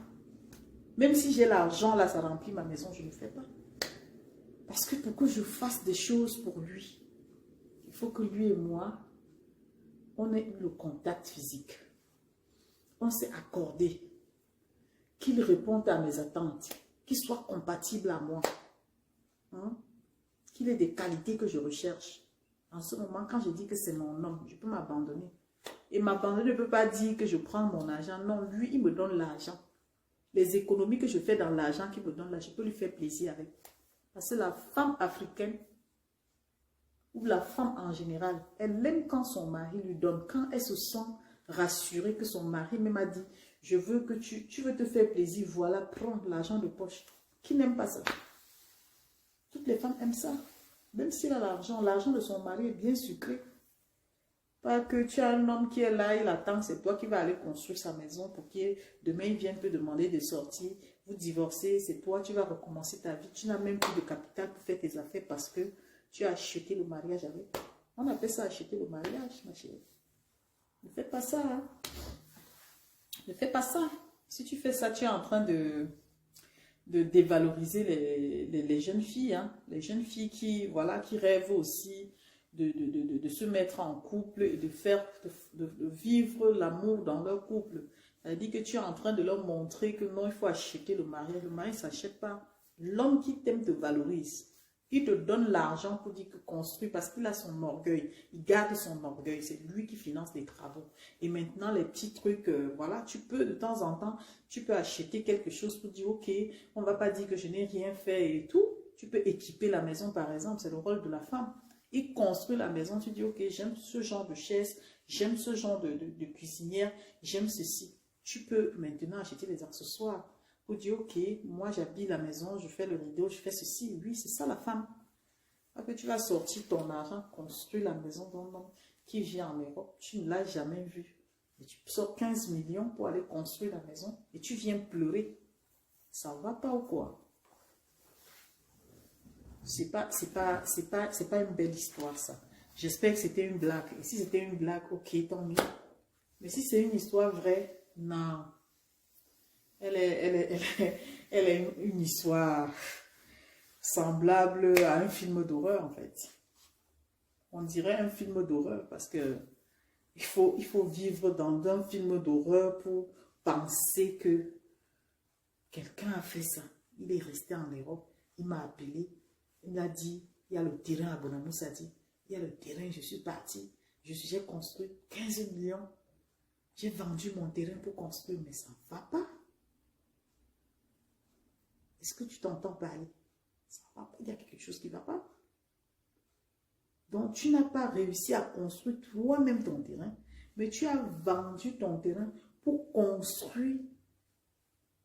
Même si j'ai l'argent, là, ça remplit ma maison, je ne fais pas. Parce que pour que je fasse des choses pour lui, il faut que lui et moi, on ait le contact physique. On s'est accordé. Qu'il réponde à mes attentes. Qu'il soit compatible à moi. Qu'il ait des qualités que je recherche. En ce moment, quand je dis que c'est mon homme, je peux m'abandonner. Et m'abandonner ne peut pas dire que je prends mon argent. Non, lui, il me donne l'argent. Les économies que je fais dans l'argent qu'il me donne là, je peux lui faire plaisir avec. Parce que la femme africaine, ou la femme en général, elle aime quand son mari lui donne, quand elle se sent rassurée que son mari même a dit, je veux que tu veux te faire plaisir, voilà, prends l'argent de poche. Qui n'aime pas ça? Toutes les femmes aiment ça. Même s'il a l'argent de son mari est bien sucré. Pas que tu as un homme qui est là, il attend, c'est toi qui vas aller construire sa maison pour que demain il vienne te demander de sortir. Vous divorcez, c'est toi, tu vas recommencer ta vie. Tu n'as même plus de capital pour faire tes affaires parce que tu as acheté le mariage avec. On appelle ça acheter le mariage, ma chérie. Ne fais pas ça. Hein? Ne fais pas ça. Si tu fais ça, tu es en train de dévaloriser les jeunes filles. Hein? Les jeunes filles qui, voilà, qui rêvent aussi de se mettre en couple et de vivre l'amour dans leur couple. Elle dit que tu es en train de leur montrer que non, il faut acheter le mariage. Le mariage ne s'achète pas. L'homme qui t'aime te valorise. Il te donne l'argent pour dire que construit parce qu'il a son orgueil. Il garde son orgueil. C'est lui qui finance les travaux. Et maintenant, les petits trucs, voilà, tu peux de temps en temps, tu peux acheter quelque chose pour dire, ok, on ne va pas dire que je n'ai rien fait et tout. Tu peux équiper la maison, par exemple. C'est le rôle de la femme. Il construit la maison, tu dis, ok, j'aime ce genre de chaise, j'aime ce genre de cuisinière, j'aime ceci. Tu peux maintenant acheter des accessoires. Pour dire, ok, moi j'habille la maison, je fais le rideau, je fais ceci. Oui, c'est ça la femme. Après, tu vas sortir ton argent, construire la maison d'un homme qui vient en Europe. Tu ne l'as jamais vu. Et tu sors 15 millions pour aller construire la maison et tu viens pleurer. Ça ne va pas ou quoi? C'est pas une belle histoire, ça. J'espère que c'était une blague. Et si c'était une blague, ok, tant mieux. Mais si c'est une histoire vraie, non. Elle est une histoire semblable à un film d'horreur, en fait. On dirait un film d'horreur parce que il faut vivre dans un film d'horreur pour penser que quelqu'un a fait ça. Il est resté en Europe, il m'a appelé, il m'a dit, il y a le terrain à Bonamoussa dit, il y a le terrain, je suis parti, j'ai construit 15 millions, j'ai vendu mon terrain pour construire, mais ça ne va pas. Est-ce que tu t'entends parler? Ça va pas. Il y a quelque chose qui ne va pas. Donc, tu n'as pas réussi à construire toi-même ton terrain, mais tu as vendu ton terrain pour construire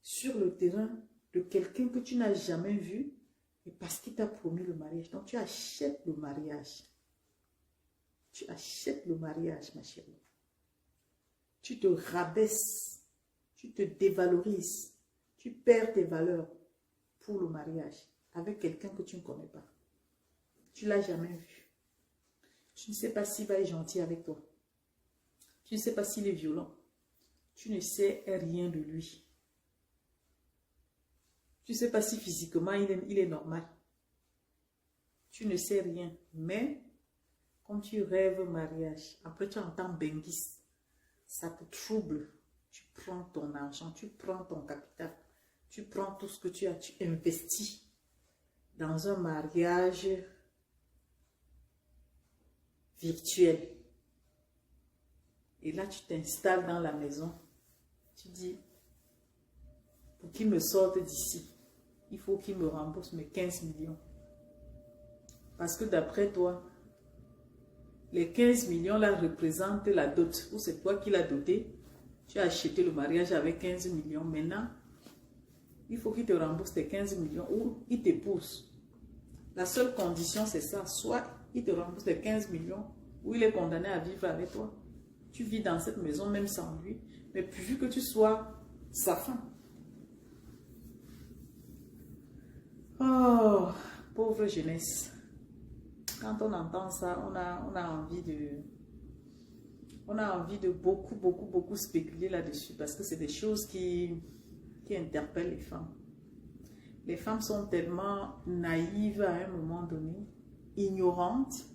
sur le terrain de quelqu'un que tu n'as jamais vu et parce qu'il t'a promis le mariage. Donc, tu achètes le mariage. Tu achètes le mariage, ma chérie. Tu te rabaisses. Tu te dévalorises. Tu perds tes valeurs pour le mariage avec quelqu'un que tu ne connais pas. Tu ne l'as jamais vu. Tu ne sais pas s'il va être gentil avec toi. Tu ne sais pas s'il est violent. Tu ne sais rien de lui. Tu ne sais pas si physiquement il est normal. Tu ne sais rien. Mais, quand tu rêves mariage, après tu entends Benguis, ça te trouble. Tu prends ton argent, tu prends ton capital. Tu prends tout ce que tu as, tu investis dans un mariage virtuel. Et là, tu t'installes dans la maison. Tu dis, pour qu'il me sorte d'ici, il faut qu'il me rembourse mes 15 millions. Parce que d'après toi, les 15 millions là représentent la dot. Ou c'est toi qui l'as doté. Tu as acheté le mariage avec 15 millions. Maintenant, il faut qu'il te rembourse tes 15 millions ou il t'épouse. La seule condition, c'est ça. Soit il te rembourse tes 15 millions ou il est condamné à vivre avec toi. Tu vis dans cette maison même sans lui. Mais pourvu que tu sois sa femme. Oh, pauvre jeunesse. Quand on entend ça, on a envie de beaucoup spéculer là-dessus parce que c'est des choses qui interpellent les femmes. Les femmes sont tellement naïves à un moment donné, ignorantes,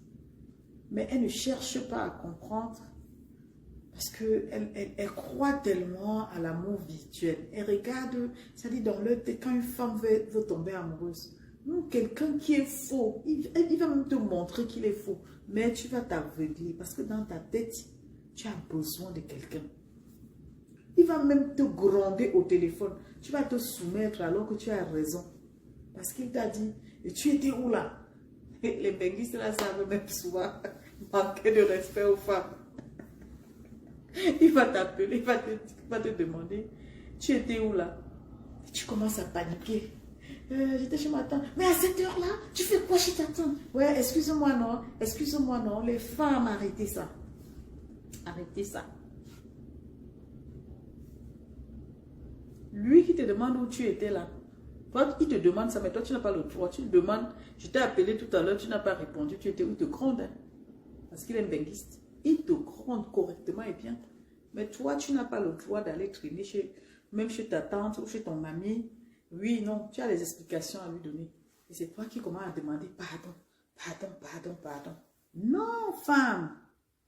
mais elles ne cherchent pas à comprendre parce qu'elles croient tellement à l'amour virtuel. Elles regardent, c'est-à-dire dans leur tête, quand une femme veut tomber amoureuse, quelqu'un qui est faux, il va même te montrer qu'il est faux, mais tu vas t'aveugler parce que dans ta tête, tu as besoin de quelqu'un. Il va même te gronder au téléphone. Tu vas te soumettre alors que tu as raison. Parce qu'il t'a dit, et tu étais où là? Et les benguistes là savent même souvent manquer de respect aux femmes. Il va t'appeler, il va te demander, tu étais où là? Et tu commences à paniquer. J'étais chez ma tante. Mais à cette heure-là, tu fais quoi chez ta tante? Ouais, excuse-moi non, excuse-moi non. Les femmes, arrêtez ça. Arrêtez ça. Lui qui te demande où tu étais là. Toi, il te demande ça, mais toi, tu n'as pas le droit. Tu le demandes, je t'ai appelé tout à l'heure, tu n'as pas répondu, tu étais où? Il te gronde. Hein? Parce qu'il est un benguiste. Il te gronde correctement et bien. Mais toi, tu n'as pas le droit d'aller traîner même chez ta tante ou chez ton ami. Oui, non, tu as des explications à lui donner. Et c'est toi qui commences à demander pardon, pardon, pardon, pardon. Non, femme.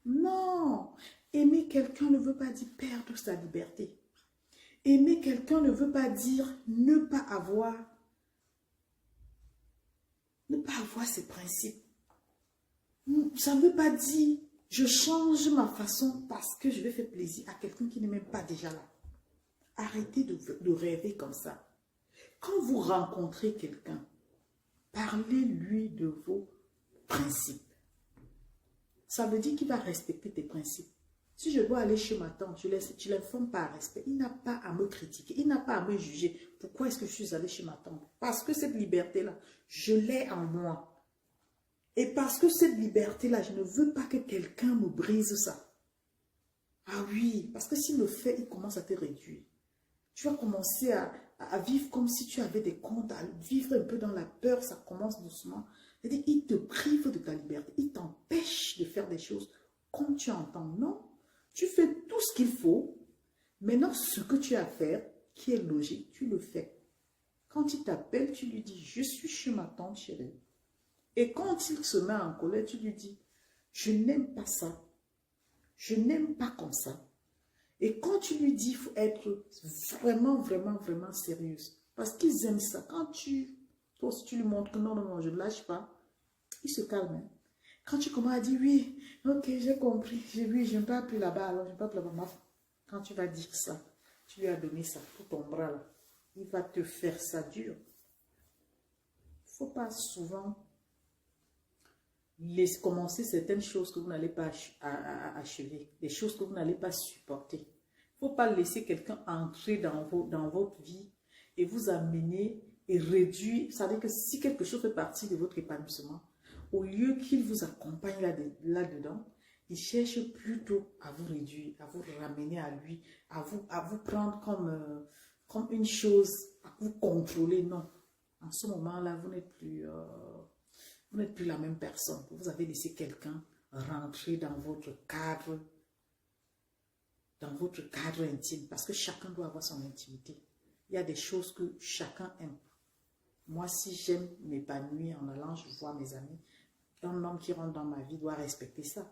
Non. Aimer quelqu'un ne veut pas dire perdre sa liberté. Aimer quelqu'un ne veut pas dire ne pas avoir ses principes. Ça ne veut pas dire je change ma façon parce que je vais faire plaisir à quelqu'un qui n'est même pas déjà là. Arrêtez de rêver comme ça. Quand vous rencontrez quelqu'un, parlez-lui de vos principes. Ça veut dire qu'il va respecter tes principes. Si je dois aller chez ma tante, je ne l'informe pas à respect. Il n'a pas à me critiquer, il n'a pas à me juger. Pourquoi est-ce que je suis allée chez ma tante? Parce que cette liberté-là, je l'ai en moi. Et parce que cette liberté-là, je ne veux pas que quelqu'un me brise ça. Ah oui, parce que s'il le fait, il commence à te réduire. Tu vas commencer à vivre comme si tu avais des comptes, à vivre un peu dans la peur, ça commence doucement. C'est-à-dire, il te prive de ta liberté, il t'empêche de faire des choses comme tu entends. Non, tu fais tout ce qu'il faut. Maintenant, ce que tu as à faire, qui est logique, tu le fais. Quand il t'appelle, tu lui dis, je suis chez ma tante chérie. Et quand il se met en colère, tu lui dis, je n'aime pas ça. Je n'aime pas comme ça. Et quand tu lui dis, il faut être vraiment, vraiment, vraiment sérieuse. Parce qu'ils aiment ça. Quand toi aussi tu lui montres que non, non, non, je ne lâche pas, il se calme. Hein. Quand tu commences à dire, oui, ok, j'ai compris. Oui, je ne parle plus là-bas, alors je ne parle plus là-bas. Quand tu vas dire ça, tu lui as donné ça pour ton bras là. Il va te faire ça dur. Il ne faut pas souvent laisser commencer certaines choses que vous n'allez pas achever, des choses que vous n'allez pas supporter. Il ne faut pas laisser quelqu'un entrer dans votre vie et vous amener et réduire. Ça veut dire que si quelque chose fait partie de votre épanouissement, au lieu qu'il vous accompagne là-dedans, il cherche plutôt à vous réduire, à vous ramener à lui, à vous prendre comme une chose, à vous contrôler. Non, en ce moment-là, vous n'êtes plus la même personne. Vous avez laissé quelqu'un rentrer dans votre cadre intime, parce que chacun doit avoir son intimité. Il y a des choses que chacun aime. Moi, si j'aime m'épanouir en allant, je vois mes amis, un homme qui rentre dans ma vie doit respecter ça.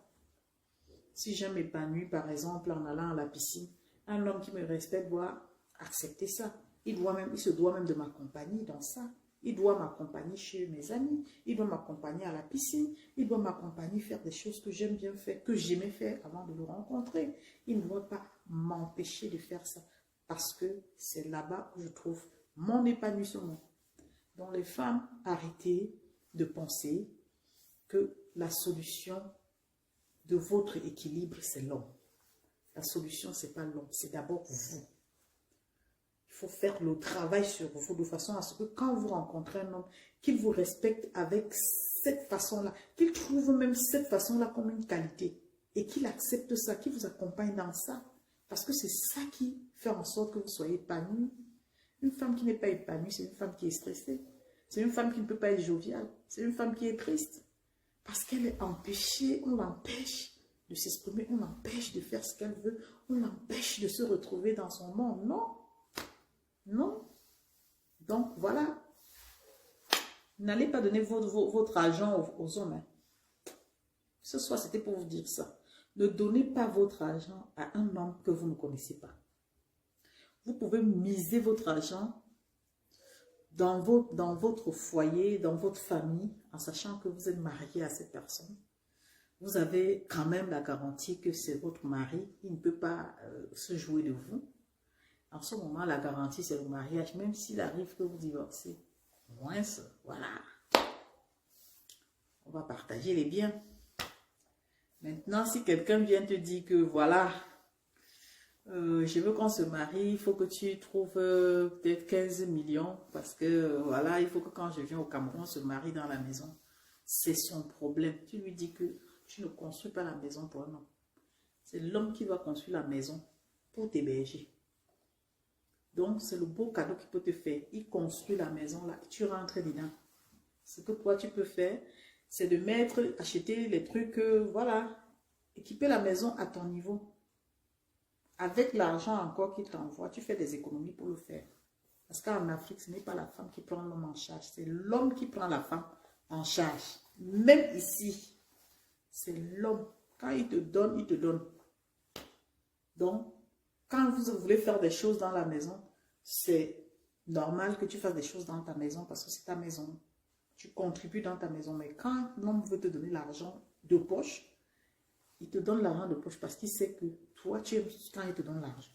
Si j'aime m'épanouir, par exemple, en allant à la piscine, un homme qui me respecte doit accepter ça. Il se doit même de m'accompagner dans ça. Il doit m'accompagner chez mes amis. Il doit m'accompagner à la piscine. Il doit m'accompagner faire des choses que j'aime bien faire, que j'aimais faire avant de le rencontrer. Il ne doit pas m'empêcher de faire ça. Parce que c'est là-bas où je trouve mon épanouissement. Donc les femmes, arrêtez de penser que la solution de votre équilibre, c'est l'homme. La solution, ce n'est pas l'homme, c'est d'abord vous. Il faut faire le travail sur vous de façon à ce que quand vous rencontrez un homme, qu'il vous respecte avec cette façon-là, qu'il trouve même cette façon-là comme une qualité et qu'il accepte ça, qu'il vous accompagne dans ça. Parce que c'est ça qui fait en sorte que vous soyez épanoui. Une femme qui n'est pas épanouie, c'est une femme qui est stressée. C'est une femme qui ne peut pas être joviale. C'est une femme qui est triste. Parce qu'elle est empêchée, on l'empêche de s'exprimer, on l'empêche de faire ce qu'elle veut, on l'empêche de se retrouver dans son monde. Non. Non. Donc, voilà. N'allez pas donner votre argent aux hommes. Hein. Ce soir, c'était pour vous dire ça. Ne donnez pas votre argent à un homme que vous ne connaissez pas. Vous pouvez miser votre argent dans votre foyer, dans votre famille, en sachant que vous êtes marié à cette personne. Vous avez quand même la garantie que c'est votre mari. Il ne peut pas se jouer de vous. En ce moment, la garantie, c'est le mariage. Même s'il arrive que vous divorcez, moins, voilà. On va partager les biens. Maintenant, si quelqu'un vient te dire que, voilà, je veux qu'on se marie, il faut que tu trouves peut-être 15 millions, parce que, voilà, il faut que quand je viens au Cameroun, on se marie dans la maison. C'est son problème. Tu lui dis que tu ne construis pas la maison pour un homme. C'est l'homme qui va construire la maison pour t'héberger. Donc, c'est le beau cadeau qu'il peut te faire. Il construit la maison là, tu rentres dedans. Ce que toi, tu peux faire, c'est de acheter les trucs, voilà, équiper la maison à ton niveau. Avec l'argent encore qu'il t'envoie, tu fais des économies pour le faire. Parce qu'en Afrique, ce n'est pas la femme qui prend l'homme en charge, c'est l'homme qui prend la femme en charge. Même ici, c'est l'homme. Quand il te donne, il te donne. Donc, quand vous voulez faire des choses dans la maison, c'est normal que tu fasses des choses dans ta maison parce que c'est ta maison. Tu contribues dans ta maison. Mais quand l'homme veut te donner l'argent de poche, il te donne l'argent de poche parce qu'il sait que toi, tu aimes quand il te donne l'argent.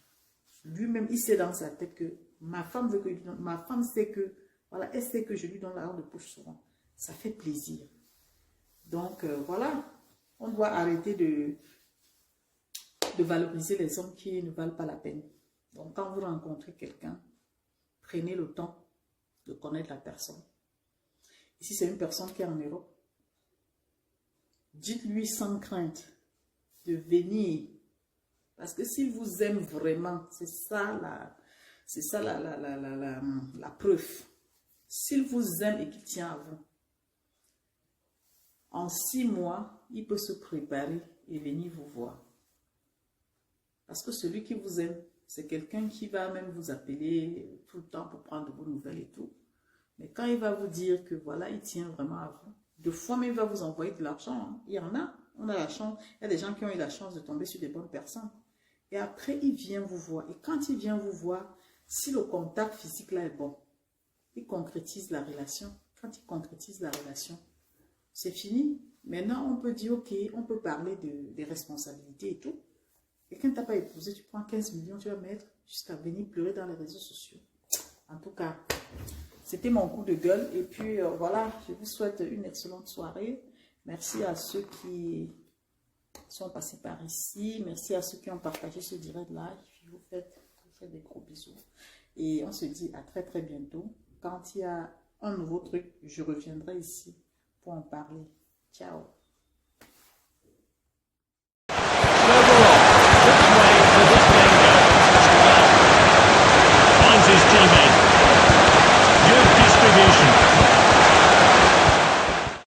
Lui-même, il sait dans sa tête que ma femme veut que je lui donne. Ma femme sait que, voilà, elle sait que je lui donne l'argent de poche souvent. Ça fait plaisir. Donc, voilà. On doit arrêter de valoriser les hommes qui ne valent pas la peine. Donc, quand vous rencontrez quelqu'un, prenez le temps de connaître la personne. Et si c'est une personne qui est en Europe, dites-lui sans crainte de venir. Parce que s'il vous aime vraiment, c'est ça la preuve. S'il vous aime et qu'il tient à vous, en 6 mois, il peut se préparer et venir vous voir. Parce que celui qui vous aime, c'est quelqu'un qui va même vous appeler tout le temps pour prendre de vos nouvelles et tout. Mais quand il va vous dire que voilà, il tient vraiment à vous, de fois même il va vous envoyer de l'argent. Hein. Il y en a, on a la chance. Il y a des gens qui ont eu la chance de tomber sur des bonnes personnes. Et après, il vient vous voir. Et quand il vient vous voir, si le contact physique là est bon, il concrétise la relation. Quand il concrétise la relation, c'est fini. Maintenant, on peut dire, ok, on peut parler des responsabilités et tout. Et quand tu n'as pas épousé, tu prends 15 millions, tu vas mettre jusqu'à venir pleurer dans les réseaux sociaux. En tout cas, c'était mon coup de gueule. Et puis, voilà, je vous souhaite une excellente soirée. Merci à ceux qui sont passés par ici. Merci à ceux qui ont partagé ce direct là. Je vous fais des gros bisous. Et on se dit à très très bientôt. Quand il y a un nouveau truc, je reviendrai ici pour en parler. Ciao.